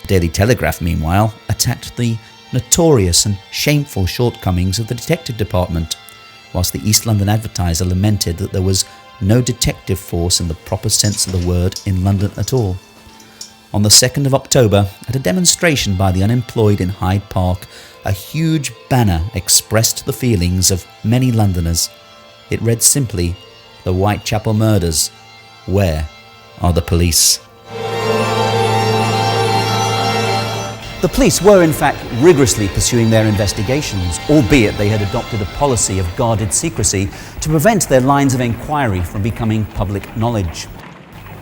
The Daily Telegraph, meanwhile, attacked the notorious and shameful shortcomings of the detective department, whilst the East London Advertiser lamented that there was no detective force in the proper sense of the word in London at all. On the 2nd of October, at a demonstration by the unemployed in Hyde Park, a huge banner expressed the feelings of many Londoners. It read simply, "The Whitechapel Murders. Where are the police?" The police were in fact rigorously pursuing their investigations, albeit they had adopted a policy of guarded secrecy to prevent their lines of inquiry from becoming public knowledge.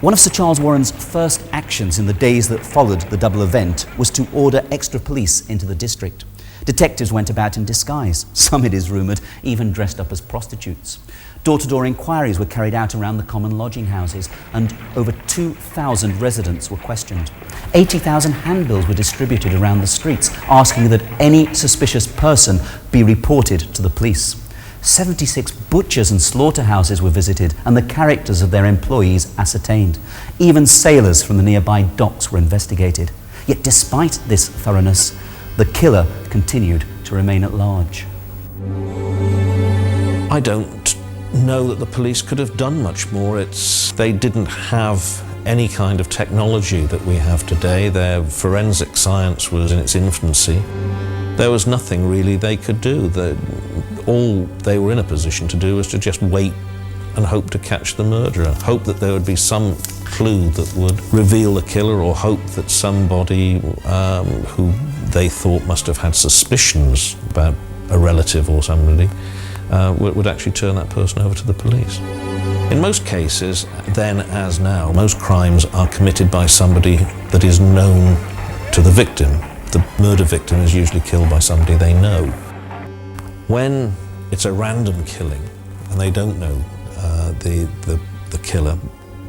One of Sir Charles Warren's first actions in the days that followed the double event was to order extra police into the district. Detectives went about in disguise, some, it is rumoured, even dressed up as prostitutes. Door-to-door inquiries were carried out around the common lodging houses, and over 2,000 residents were questioned. 80,000 handbills were distributed around the streets, asking that any suspicious person be reported to the police. 76 butchers and slaughterhouses were visited, and the characters of their employees ascertained. Even sailors from the nearby docks were investigated. Yet despite this thoroughness, the killer continued to remain at large. I don't know that the police could have done much more. They didn't have any kind of technology that we have today. Their forensic science was in its infancy. There was nothing really they could do. All they were in a position to do was to just wait and hope to catch the murderer, hope that there would be some clue that would reveal the killer, or hope that somebody who they thought must have had suspicions about a relative or somebody would actually turn that person over to the police. In most cases, then as now, most crimes are committed by somebody that is known to the victim. The murder victim is usually killed by somebody they know. When it's a random killing and they don't know the killer,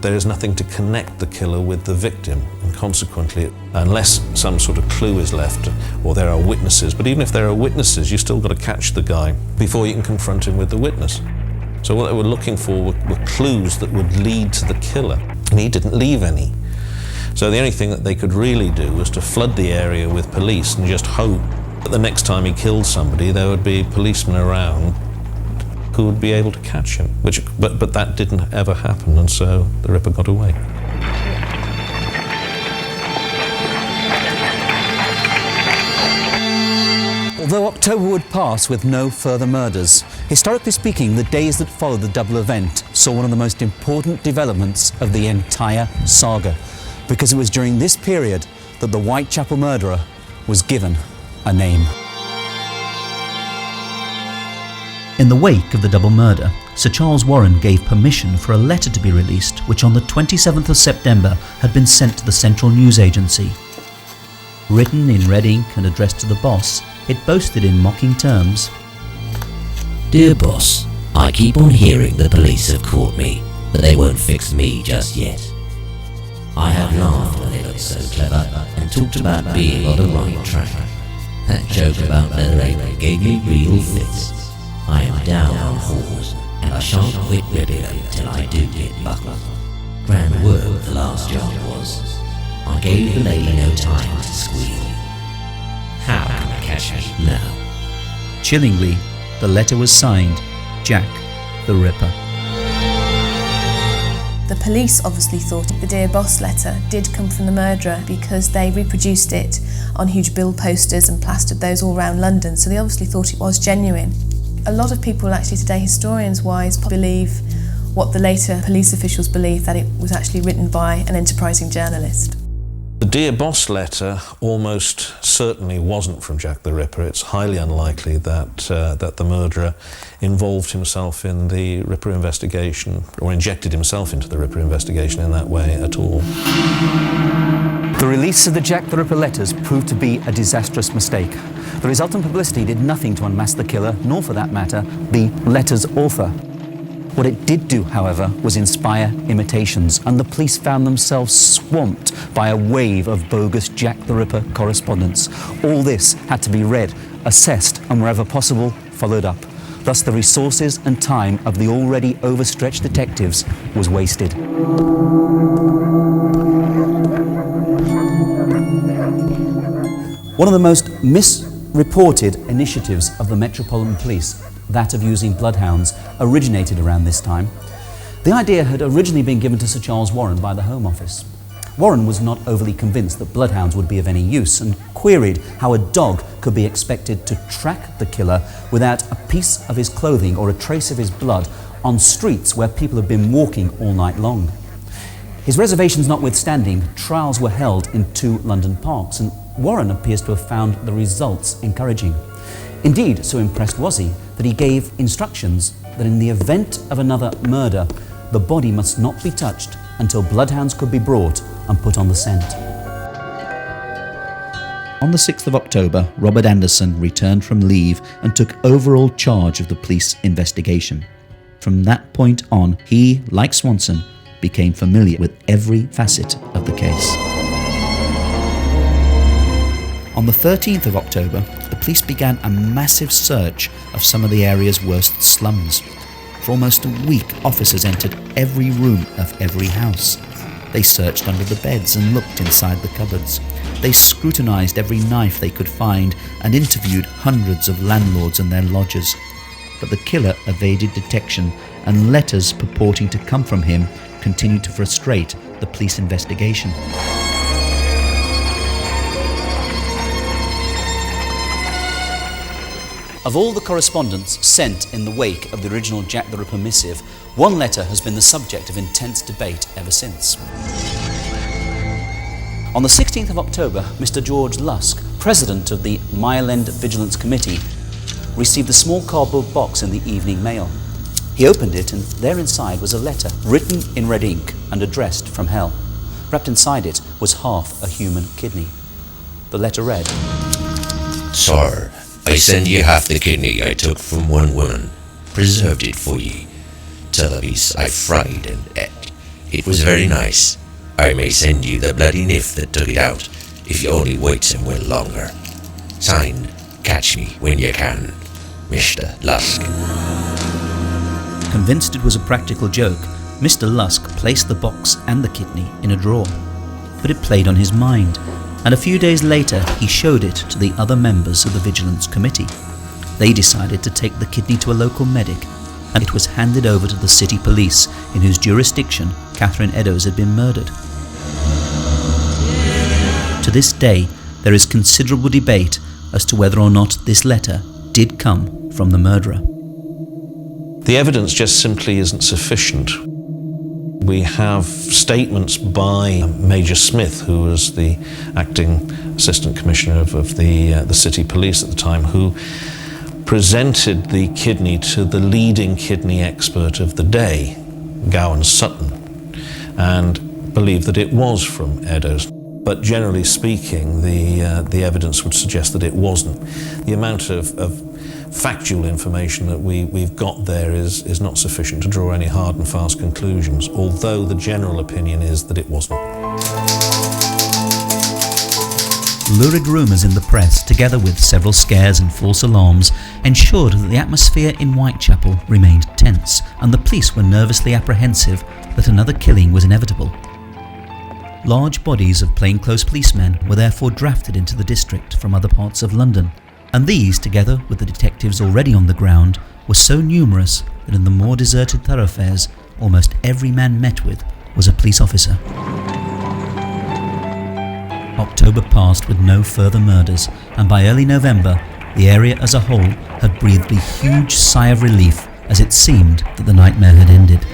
there is nothing to connect the killer with the victim, and consequently, unless some sort of clue is left or there are witnesses, but even if there are witnesses, you still got to catch the guy before you can confront him with the witness. So what they were looking for were clues that would lead to the killer, and he didn't leave any. So the only thing that they could really do was to flood the area with police and just hope that the next time he killed somebody there would be policemen around who would be able to catch him. But that didn't ever happen, and so the Ripper got away. Although October would pass with no further murders, historically speaking, the days that followed the double event saw one of the most important developments of the entire saga, because it was during this period that the Whitechapel Murderer was given a name. In the wake of the double murder, Sir Charles Warren gave permission for a letter to be released, which on the 27th of September had been sent to the Central News Agency. Written in red ink and addressed to the boss, it boasted in mocking terms, Dear boss, I keep on hearing the police have caught me, but they won't fix me just yet. I have laughed when they looked so clever and talked about being on the right track. That joke about leather apron gave me real fits. I am down on whores, and I shan't quit ripping till I do get buckled. Grand word the last job was. I gave the lady no time to squeal. How can I catch me now? Chillingly, the letter was signed Jack the Ripper. The police obviously thought the Dear Boss letter did come from the murderer, because they reproduced it on huge bill posters and plastered those all around London, so they obviously thought it was genuine. A lot of people actually today, historians-wise, believe what the later police officials believed, that it was actually written by an enterprising journalist. The Dear Boss letter almost certainly wasn't from Jack the Ripper. It's highly unlikely that the murderer involved himself in the Ripper investigation, or injected himself into the Ripper investigation in that way at all. The release of the Jack the Ripper letters proved to be a disastrous mistake. The resultant publicity did nothing to unmask the killer, nor for that matter, the letter's author. What it did do, however, was inspire imitations, and the police found themselves swamped by a wave of bogus Jack the Ripper correspondence. All this had to be read, assessed, and wherever possible, followed up. Thus the resources and time of the already overstretched detectives was wasted. One of the most misreported initiatives of the Metropolitan Police, that of using bloodhounds, originated around this time. The idea had originally been given to Sir Charles Warren by the Home Office. Warren was not overly convinced that bloodhounds would be of any use and queried how a dog could be expected to track the killer without a piece of his clothing or a trace of his blood on streets where people have been walking all night long. His reservations notwithstanding, trials were held in 2 London parks, and Warren appears to have found the results encouraging. Indeed, so impressed was he that he gave instructions that in the event of another murder, the body must not be touched until bloodhounds could be brought and put on the scent. On the 6th of October, Robert Anderson returned from leave and took overall charge of the police investigation. From that point on, he, like Swanson, became familiar with every facet of the case. On the 13th of October, the police began a massive search of some of the area's worst slums. For almost a week, officers entered every room of every house. They searched under the beds and looked inside the cupboards. They scrutinised every knife they could find and interviewed hundreds of landlords and their lodgers. But the killer evaded detection, and letters purporting to come from him continued to frustrate the police investigation. Of all the correspondence sent in the wake of the original Jack the Ripper missive, one letter has been the subject of intense debate ever since. On the 16th of October, Mr. George Lusk, president of the Mile End Vigilance Committee, received a small cardboard box in the Evening Mail. He opened it, and there inside was a letter written in red ink and addressed from hell. Wrapped inside it was half a human kidney. The letter read, Sir, I send ye half the kidney I took from one woman, preserved it for ye. T'other piece I fried and ate. It was very nice. I may send you the bloody niff that took it out, if you only wait some while longer. Signed, catch me when you can, Mr. Lusk. Convinced it was a practical joke, Mr. Lusk placed the box and the kidney in a drawer. But it played on his mind, and a few days later he showed it to the other members of the Vigilance Committee. They decided to take the kidney to a local medic, and it was handed over to the city police, in whose jurisdiction Catherine Eddowes had been murdered. To this day, there is considerable debate as to whether or not this letter did come from the murderer. The evidence just simply isn't sufficient. We have statements by Major Smith, who was the acting assistant commissioner of the city police at the time, who presented the kidney to the leading kidney expert of the day, Gowan Sutton, and believed that it was from Eddowes. But generally speaking, the evidence would suggest that it wasn't. The amount of factual information that we've got there is not sufficient to draw any hard and fast conclusions, although the general opinion is that it wasn't. Lurid rumours in the press, together with several scares and false alarms, ensured that the atmosphere in Whitechapel remained tense, and the police were nervously apprehensive that another killing was inevitable. Large bodies of plainclothes policemen were therefore drafted into the district from other parts of London, and these, together with the detectives already on the ground, were so numerous that in the more deserted thoroughfares, almost every man met with was a police officer. October passed with no further murders, and by early November, the area as a whole had breathed a huge sigh of relief as it seemed that the nightmare had ended.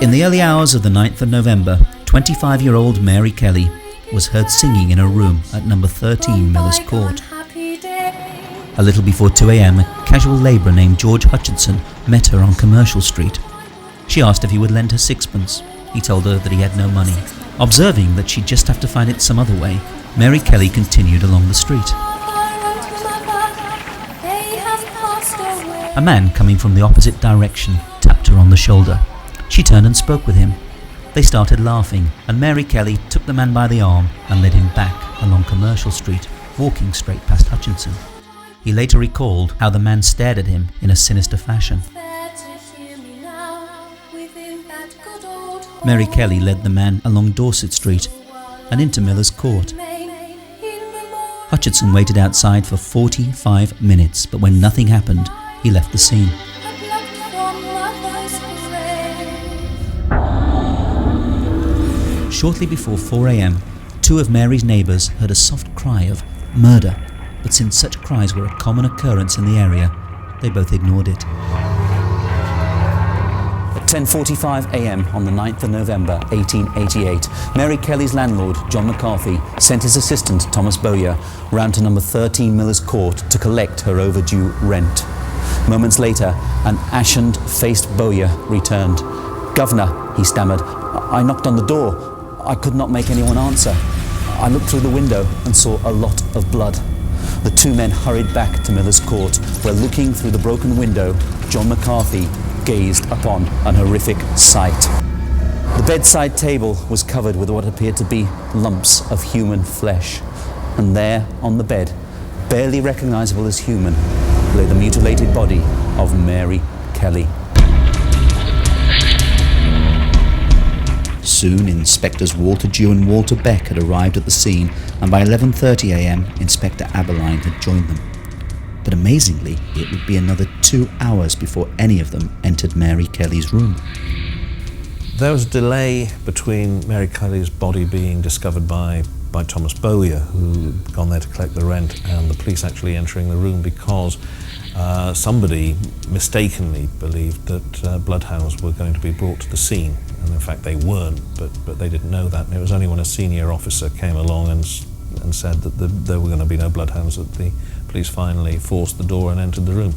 In the early hours of the 9th of November, 25-year-old Mary Kelly was heard singing in her room at number 13 Miller's Court. A little before 2 a.m, a casual labourer named George Hutchinson met her on Commercial Street. She asked if he would lend her sixpence. He told her that he had no money. Observing that she'd just have to find it some other way, Mary Kelly continued along the street. A man coming from the opposite direction tapped her on the shoulder. She turned and spoke with him. They started laughing, and Mary Kelly took the man by the arm and led him back along Commercial Street, walking straight past Hutchinson. He later recalled how the man stared at him in a sinister fashion. Mary Kelly led the man along Dorset Street and into Miller's Court. Hutchinson waited outside for 45 minutes, but when nothing happened, he left the scene. Shortly before 4 a.m, 2 of Mary's neighbours heard a soft cry of murder, but since such cries were a common occurrence in the area, they both ignored it. At 10:45 a.m. on the 9th of November 1888, Mary Kelly's landlord, John McCarthy, sent his assistant, Thomas Bowyer, round to number 13 Miller's Court to collect her overdue rent. Moments later, an ashen-faced Bowyer returned. "Governor," he stammered, "I knocked on the door. I could not make anyone answer. I looked through the window and saw a lot of blood." The 2 men hurried back to Miller's Court, where, looking through the broken window, John McCarthy gazed upon an horrific sight. The bedside table was covered with what appeared to be lumps of human flesh, and there, on the bed, barely recognisable as human, lay the mutilated body of Mary Kelly. Soon, Inspectors Walter Dew and Walter Begg had arrived at the scene, and by 11:30 a.m, Inspector Aberline had joined them. But amazingly, it would be another 2 hours before any of them entered Mary Kelly's room. There was a delay between Mary Kelly's body being discovered by Thomas Bowyer, who had gone there to collect the rent, and the police actually entering the room, because somebody mistakenly believed that bloodhounds were going to be brought to the scene. And in fact they weren't, but they didn't know that. And it was only when a senior officer came along and said that there were going to be no bloodhounds that the police finally forced the door and entered the room.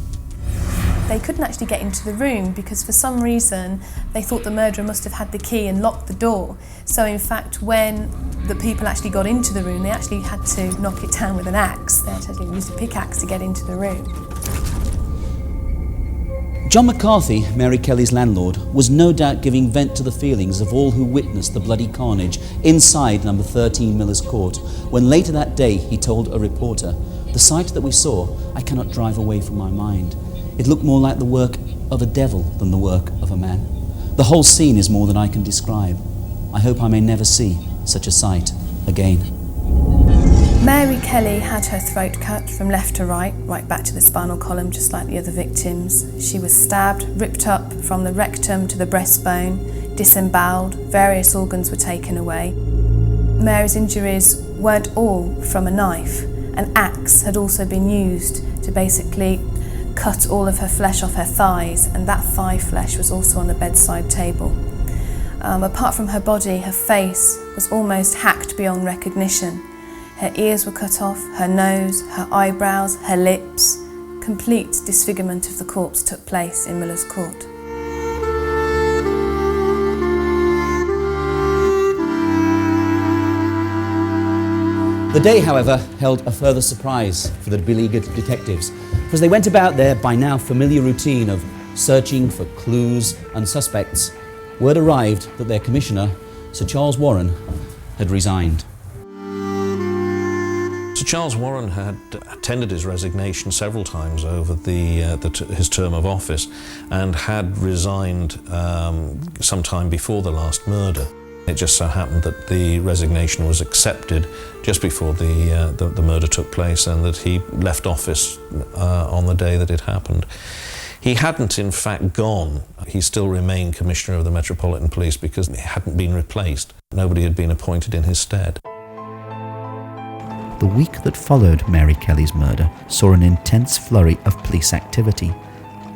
They couldn't actually get into the room because for some reason they thought the murderer must have had the key and locked the door. So in fact, when the people actually got into the room, they actually had to knock it down with an axe. They had to use a pickaxe to get into the room. John McCarthy, Mary Kelly's landlord, was no doubt giving vent to the feelings of all who witnessed the bloody carnage inside number 13 Miller's Court, when later that day he told a reporter, "The sight that we saw, I cannot drive away from my mind. It looked more like the work of a devil than the work of a man. The whole scene is more than I can describe. I hope I may never see such a sight again." Mary Kelly had her throat cut from left to right back to the spinal column, just like the other victims. She was stabbed, ripped up from the rectum to the breastbone, disemboweled, various organs were taken away. Mary's injuries weren't all from a knife. An axe had also been used to basically cut all of her flesh off her thighs, and that thigh flesh was also on the bedside table. Apart from her body, her face was almost hacked beyond recognition. Her ears were cut off, her nose, her eyebrows, her lips. Complete disfigurement of the corpse took place in Miller's Court. The day, however, held a further surprise for the beleaguered detectives, for as they went about their by now familiar routine of searching for clues and suspects, word arrived that their commissioner, Sir Charles Warren, had resigned. Sir Charles Warren had tendered his resignation several times over his term of office, and had resigned sometime before the last murder. It just so happened that the resignation was accepted just before the murder took place, and that he left office on the day that it happened. He hadn't in fact gone. He still remained Commissioner of the Metropolitan Police because he hadn't been replaced. Nobody had been appointed in his stead. The week that followed Mary Kelly's murder saw an intense flurry of police activity.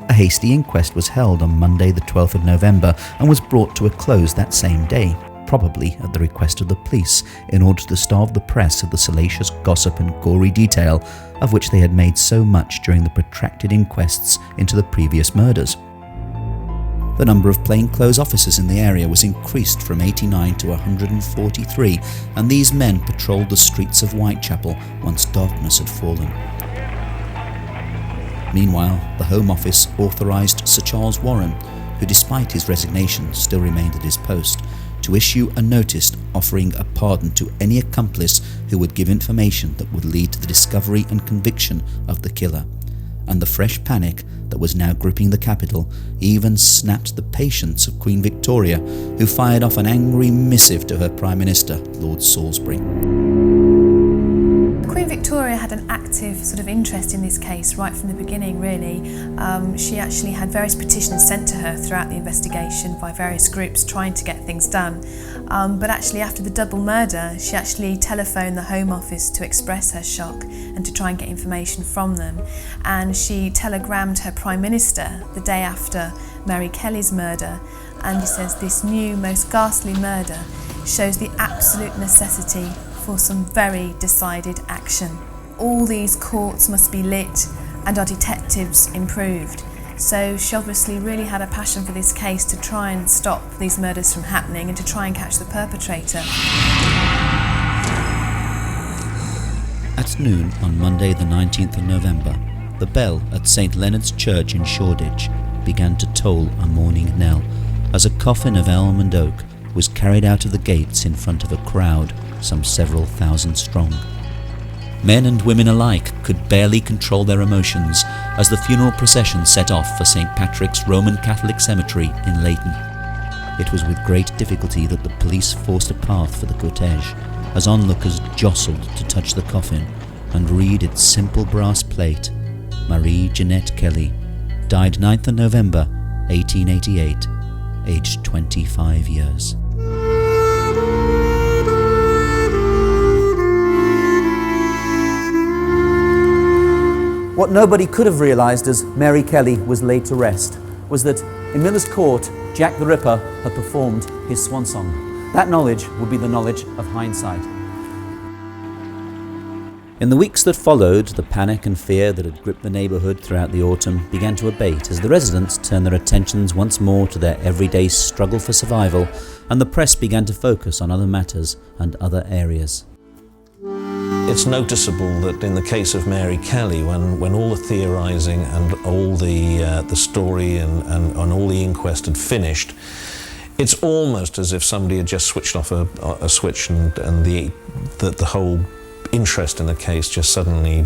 A hasty inquest was held on Monday the 12th of November and was brought to a close that same day, probably at the request of the police, in order to starve the press of the salacious gossip and gory detail of which they had made so much during the protracted inquests into the previous murders. The number of plainclothes officers in the area was increased from 89 to 143, and these men patrolled the streets of Whitechapel once darkness had fallen. Meanwhile, the Home Office authorised Sir Charles Warren, who despite his resignation still remained at his post, to issue a notice offering a pardon to any accomplice who would give information that would lead to the discovery and conviction of the killer. and the fresh panic that was now gripping the capital even snapped the patience of Queen Victoria, who fired off an angry missive to her Prime Minister, Lord Salisbury. Queen Victoria had an active sort of interest in this case right from the beginning, really. She actually had various petitions sent to her throughout the investigation by various groups trying to get things done. But actually after the double murder, she actually telephoned the Home Office to express her shock and to try and get information from them. And she telegrammed her Prime Minister the day after Mary Kelly's murder, and he says this new, most ghastly murder shows the absolute necessity for some very decided action. All these courts must be lit and our detectives improved. So she obviously really had a passion for this case to try and stop these murders from happening and to try and catch the perpetrator. At noon on Monday the 19th of November, the bell at St Leonard's Church in Shoreditch began to toll a morning knell as a coffin of elm and oak was carried out of the gates in front of a crowd some several thousand strong. Men and women alike could barely control their emotions as the funeral procession set off for St Patrick's Roman Catholic Cemetery in Leighton. It was with great difficulty that the police forced a path for the cortege, as onlookers jostled to touch the coffin and read its simple brass plate, Marie Jeanette Kelly, died 9th of November 1888, aged 25 years. What nobody could have realised as Mary Kelly was laid to rest was that in Miller's Court, Jack the Ripper had performed his swan song. That knowledge would be the knowledge of hindsight. In the weeks that followed, the panic and fear that had gripped the neighbourhood throughout the autumn began to abate as the residents turned their attentions once more to their everyday struggle for survival, and the press began to focus on other matters and other areas. It's noticeable that in the case of Mary Kelly, when all the theorising and all the story and all the inquest had finished, it's almost as if somebody had just switched off a switch and the whole interest in the case just suddenly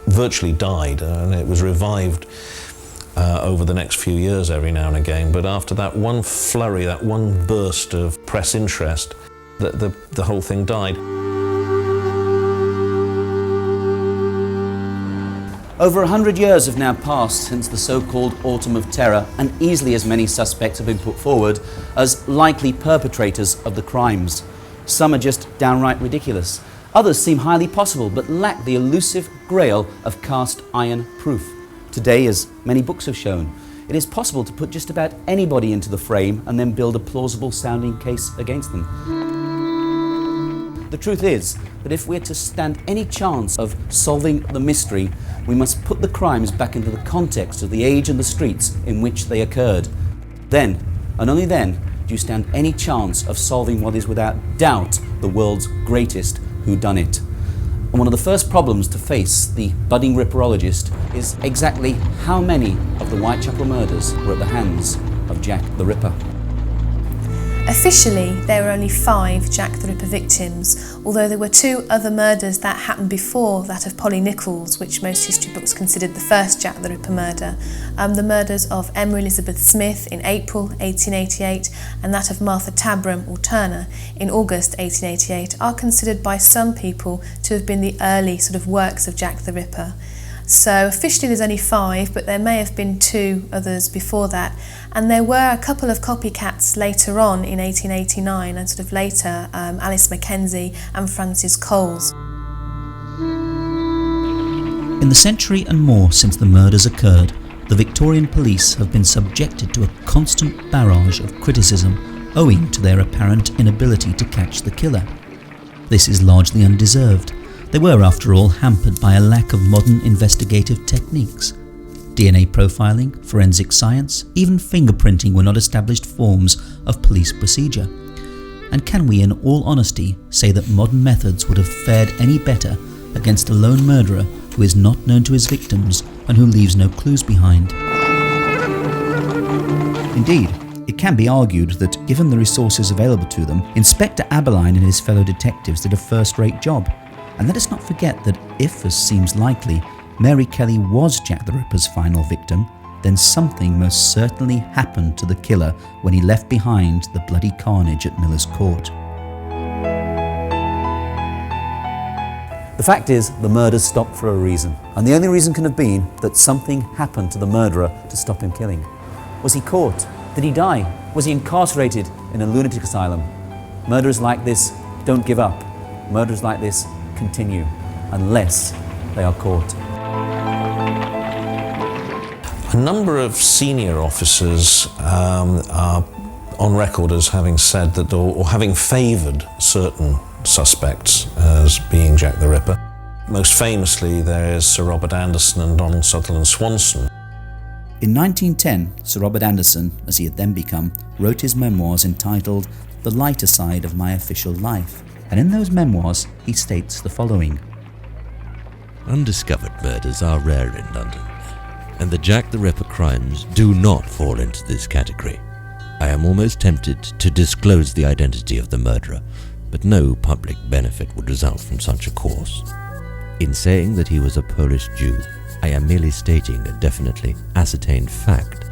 virtually died, and it was revived over the next few years every now and again. But after that one flurry, that one burst of press interest, the whole thing died. Over 100 years have now passed since the so-called Autumn of Terror, and easily as many suspects have been put forward as likely perpetrators of the crimes. Some are just downright ridiculous. Others seem highly possible, but lack the elusive grail of cast iron proof. Today, as many books have shown, it is possible to put just about anybody into the frame and then build a plausible sounding case against them. The truth is that if we're to stand any chance of solving the mystery, we must put the crimes back into the context of the age and the streets in which they occurred. Then, and only then, do you stand any chance of solving what is without doubt the world's greatest whodunit. And one of the first problems to face the budding ripperologist is exactly how many of the Whitechapel murders were at the hands of Jack the Ripper. Officially, there were only 5 Jack the Ripper victims, although there were 2 other murders that happened before that of Polly Nichols, which most history books considered the first Jack the Ripper murder. The murders of Emma Elizabeth Smith in April 1888 and that of Martha Tabram or Turner in August 1888 are considered by some people to have been the early sort of works of Jack the Ripper. So officially there's only 5, but there may have been 2 others before that. And there were a couple of copycats later on in 1889 and sort of later, Alice Mackenzie and Frances Coles. In the century and more since the murders occurred, the Victorian police have been subjected to a constant barrage of criticism owing to their apparent inability to catch the killer. This is largely undeserved. They were, after all, hampered by a lack of modern investigative techniques. DNA profiling, forensic science, even fingerprinting were not established forms of police procedure. And can we, in all honesty, say that modern methods would have fared any better against a lone murderer who is not known to his victims and who leaves no clues behind? Indeed, it can be argued that, given the resources available to them, Inspector Aberline and his fellow detectives did a first-rate job. And let us not forget that if, as seems likely, Mary Kelly was Jack the Ripper's final victim, then something most certainly happened to the killer when he left behind the bloody carnage at Miller's Court. The fact is, the murders stopped for a reason, and the only reason can have been that something happened to the murderer to stop him killing. Was he caught? Did he die? Was he incarcerated in a lunatic asylum? Murderers like this don't give up. Murderers like this continue, unless they are caught. A number of senior officers are on record as having said that, or having favoured certain suspects as being Jack the Ripper. Most famously, there is Sir Robert Anderson and Donald Sutherland Swanson. In 1910, Sir Robert Anderson, as he had then become, wrote his memoirs entitled The Lighter Side of My Official Life, and in those memoirs he states the following. Undiscovered murders are rare in London, and the Jack the Ripper crimes do not fall into this category. I am almost tempted to disclose the identity of the murderer, but no public benefit would result from such a course. In saying that he was a Polish Jew, I am merely stating a definitely ascertained fact.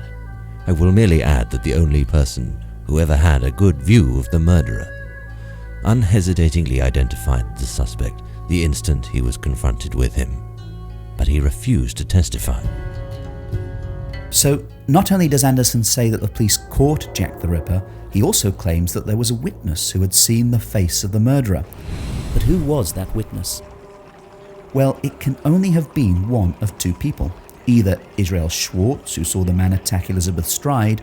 I will merely add that the only person who ever had a good view of the murderer unhesitatingly identified the suspect the instant he was confronted with him, but he refused to testify. So, not only does Anderson say that the police caught Jack the Ripper, he also claims that there was a witness who had seen the face of the murderer. But who was that witness? Well, it can only have been one of two people. Either Israel Schwartz, who saw the man attack Elizabeth Stride,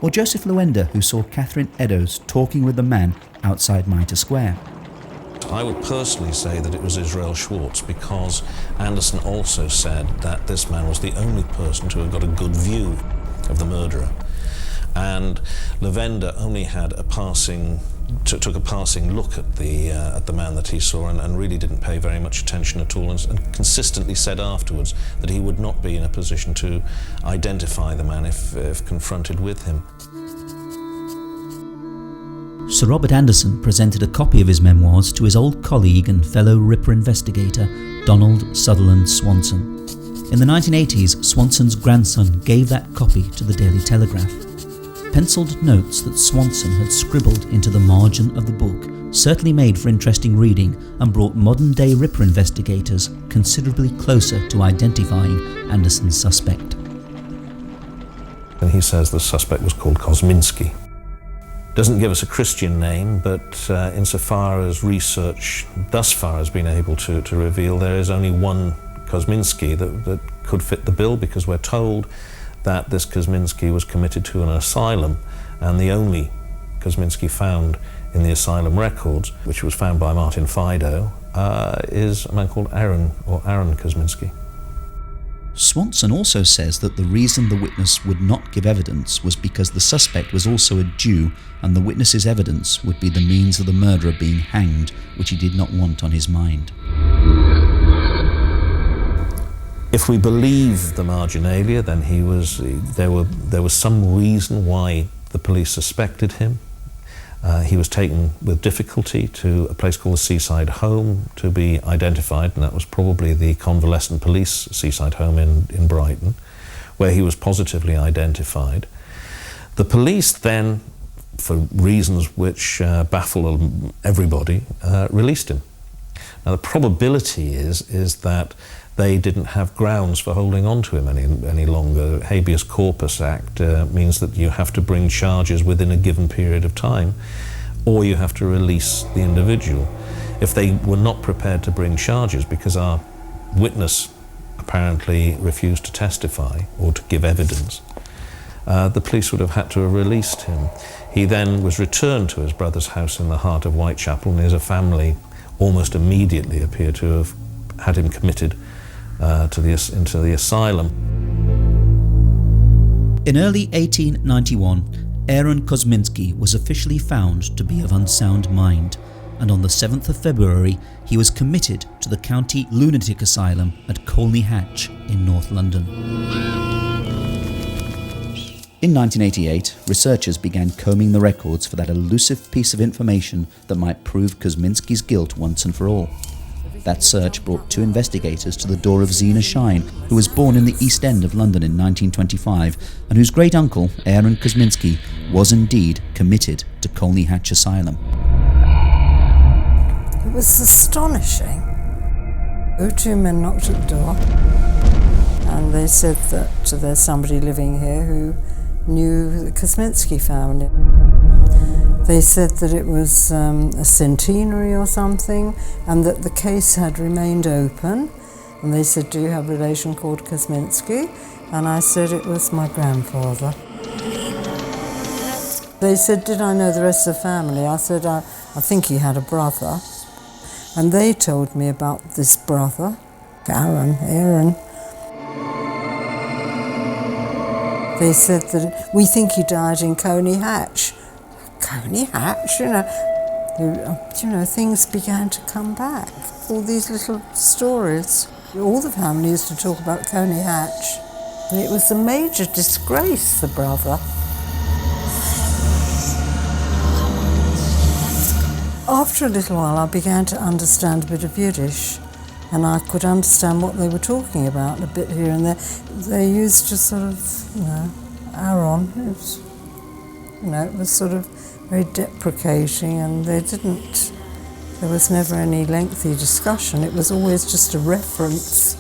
or Joseph Luenda, who saw Catherine Eddowes talking with the man outside Mitre Square. I would personally say that it was Israel Schwartz, because Anderson also said that this man was the only person to have got a good view of the murderer. And Lavender only had took a passing look at the man that he saw and really didn't pay very much attention at all, and consistently said afterwards that he would not be in a position to identify the man if confronted with him. Sir Robert Anderson presented a copy of his memoirs to his old colleague and fellow Ripper investigator, Donald Sutherland Swanson. In the 1980s, Swanson's grandson gave that copy to the Daily Telegraph. Penciled notes that Swanson had scribbled into the margin of the book certainly made for interesting reading and brought modern-day Ripper investigators considerably closer to identifying Anderson's suspect. And he says the suspect was called Kosminski. Doesn't give us a Christian name, but insofar as research thus far has been able to reveal, there is only one Kosminski that could fit the bill, because we're told that this Kosminski was committed to an asylum, and the only Kosminski found in the asylum records, which was found by Martin Fido, is a man called Aaron Kosminski. Swanson also says that the reason the witness would not give evidence was because the suspect was also a Jew, and the witness's evidence would be the means of the murderer being hanged, which he did not want on his mind. If we believe the marginalia, then there was some reason why the police suspected him. He was taken with difficulty to a place called the Seaside Home to be identified, and that was probably the Convalescent Police Seaside Home in Brighton, where he was positively identified. The police then, for reasons which baffle everybody, released him. Now the probability is that they didn't have grounds for holding on to him any longer. Habeas Corpus Act means that you have to bring charges within a given period of time, or you have to release the individual. If they were not prepared to bring charges because our witness apparently refused to testify or to give evidence, the police would have had to have released him. He then was returned to his brother's house in the heart of Whitechapel, and his family almost immediately appear to have had him committed into the asylum. In early 1891, Aaron Kosminski was officially found to be of unsound mind, and on the 7th of February he was committed to the County Lunatic Asylum at Colney Hatch in North London. In 1988, researchers began combing the records for that elusive piece of information that might prove Kosminski's guilt once and for all. That search brought 2 investigators to the door of Zena Shine, who was born in the East End of London in 1925, and whose great-uncle, Aaron Kosminski, was indeed committed to Colney Hatch Asylum. It was astonishing. 2 men knocked at the door, and they said that there's somebody living here who knew the Kosminski family. They said that it was a centenary or something, and that the case had remained open. And they said, do you have a relation called Kosminski? And I said it was my grandfather. They said, did I know the rest of the family? I said, I think he had a brother. And they told me about this brother, Aaron. They said that we think he died in Colney Hatch. Colney Hatch, you know, things began to come back. All these little stories. All the family used to talk about Colney Hatch. And it was a major disgrace, the brother. After a little while, I began to understand a bit of Yiddish, and I could understand what they were talking about a bit here and there. They used to sort of, Aaron. It was sort of very deprecating, and there was never any lengthy discussion. It was always just a reference,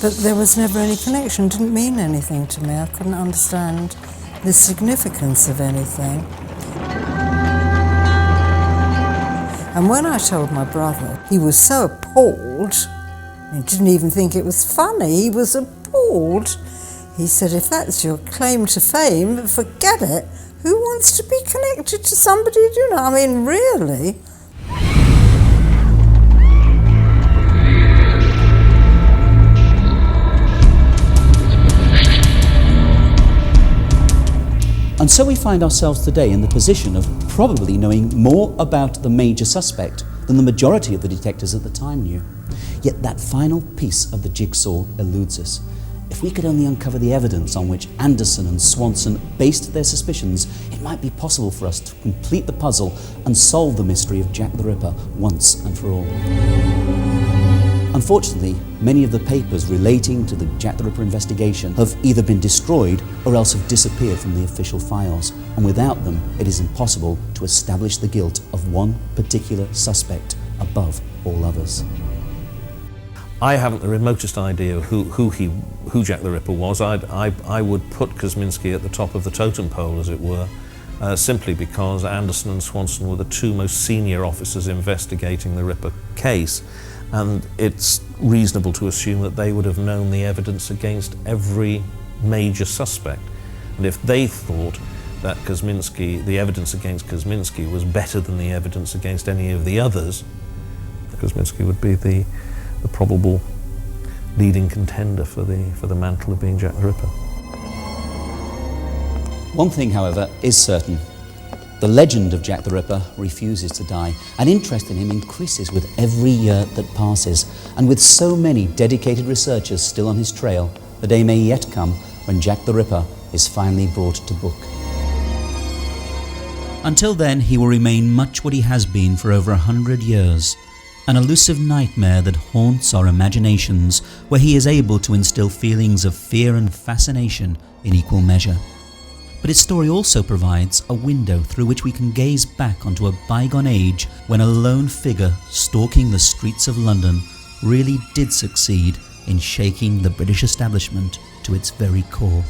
but there was never any connection. It didn't mean anything to me. I couldn't understand the significance of anything. And when I told my brother, he was so appalled, he didn't even think it was funny, he was appalled. He said, if that's your claim to fame, forget it. Who wants to be connected to somebody, really? And so we find ourselves today in the position of probably knowing more about the major suspect than the majority of the detectives at the time knew. Yet that final piece of the jigsaw eludes us. If we could only uncover the evidence on which Anderson and Swanson based their suspicions, it might be possible for us to complete the puzzle and solve the mystery of Jack the Ripper once and for all. Unfortunately, many of the papers relating to the Jack the Ripper investigation have either been destroyed or else have disappeared from the official files, and without them it is impossible to establish the guilt of one particular suspect above all others. I haven't the remotest idea who Jack the Ripper was. I would put Kosminski at the top of the totem pole, as it were, simply because Anderson and Swanson were the 2 most senior officers investigating the Ripper case, and it's reasonable to assume that they would have known the evidence against every major suspect. And if they thought that the evidence against Kosminski was better than the evidence against any of the others, Kosminski would be the probable leading contender for the mantle of being Jack the Ripper. One thing, however, is certain. The legend of Jack the Ripper refuses to die, and interest in him increases with every year that passes. And with so many dedicated researchers still on his trail, the day may yet come when Jack the Ripper is finally brought to book. Until then, he will remain much what he has been for over 100 years. An elusive nightmare that haunts our imaginations, where he is able to instill feelings of fear and fascination in equal measure. But his story also provides a window through which we can gaze back onto a bygone age when a lone figure stalking the streets of London really did succeed in shaking the British establishment to its very core.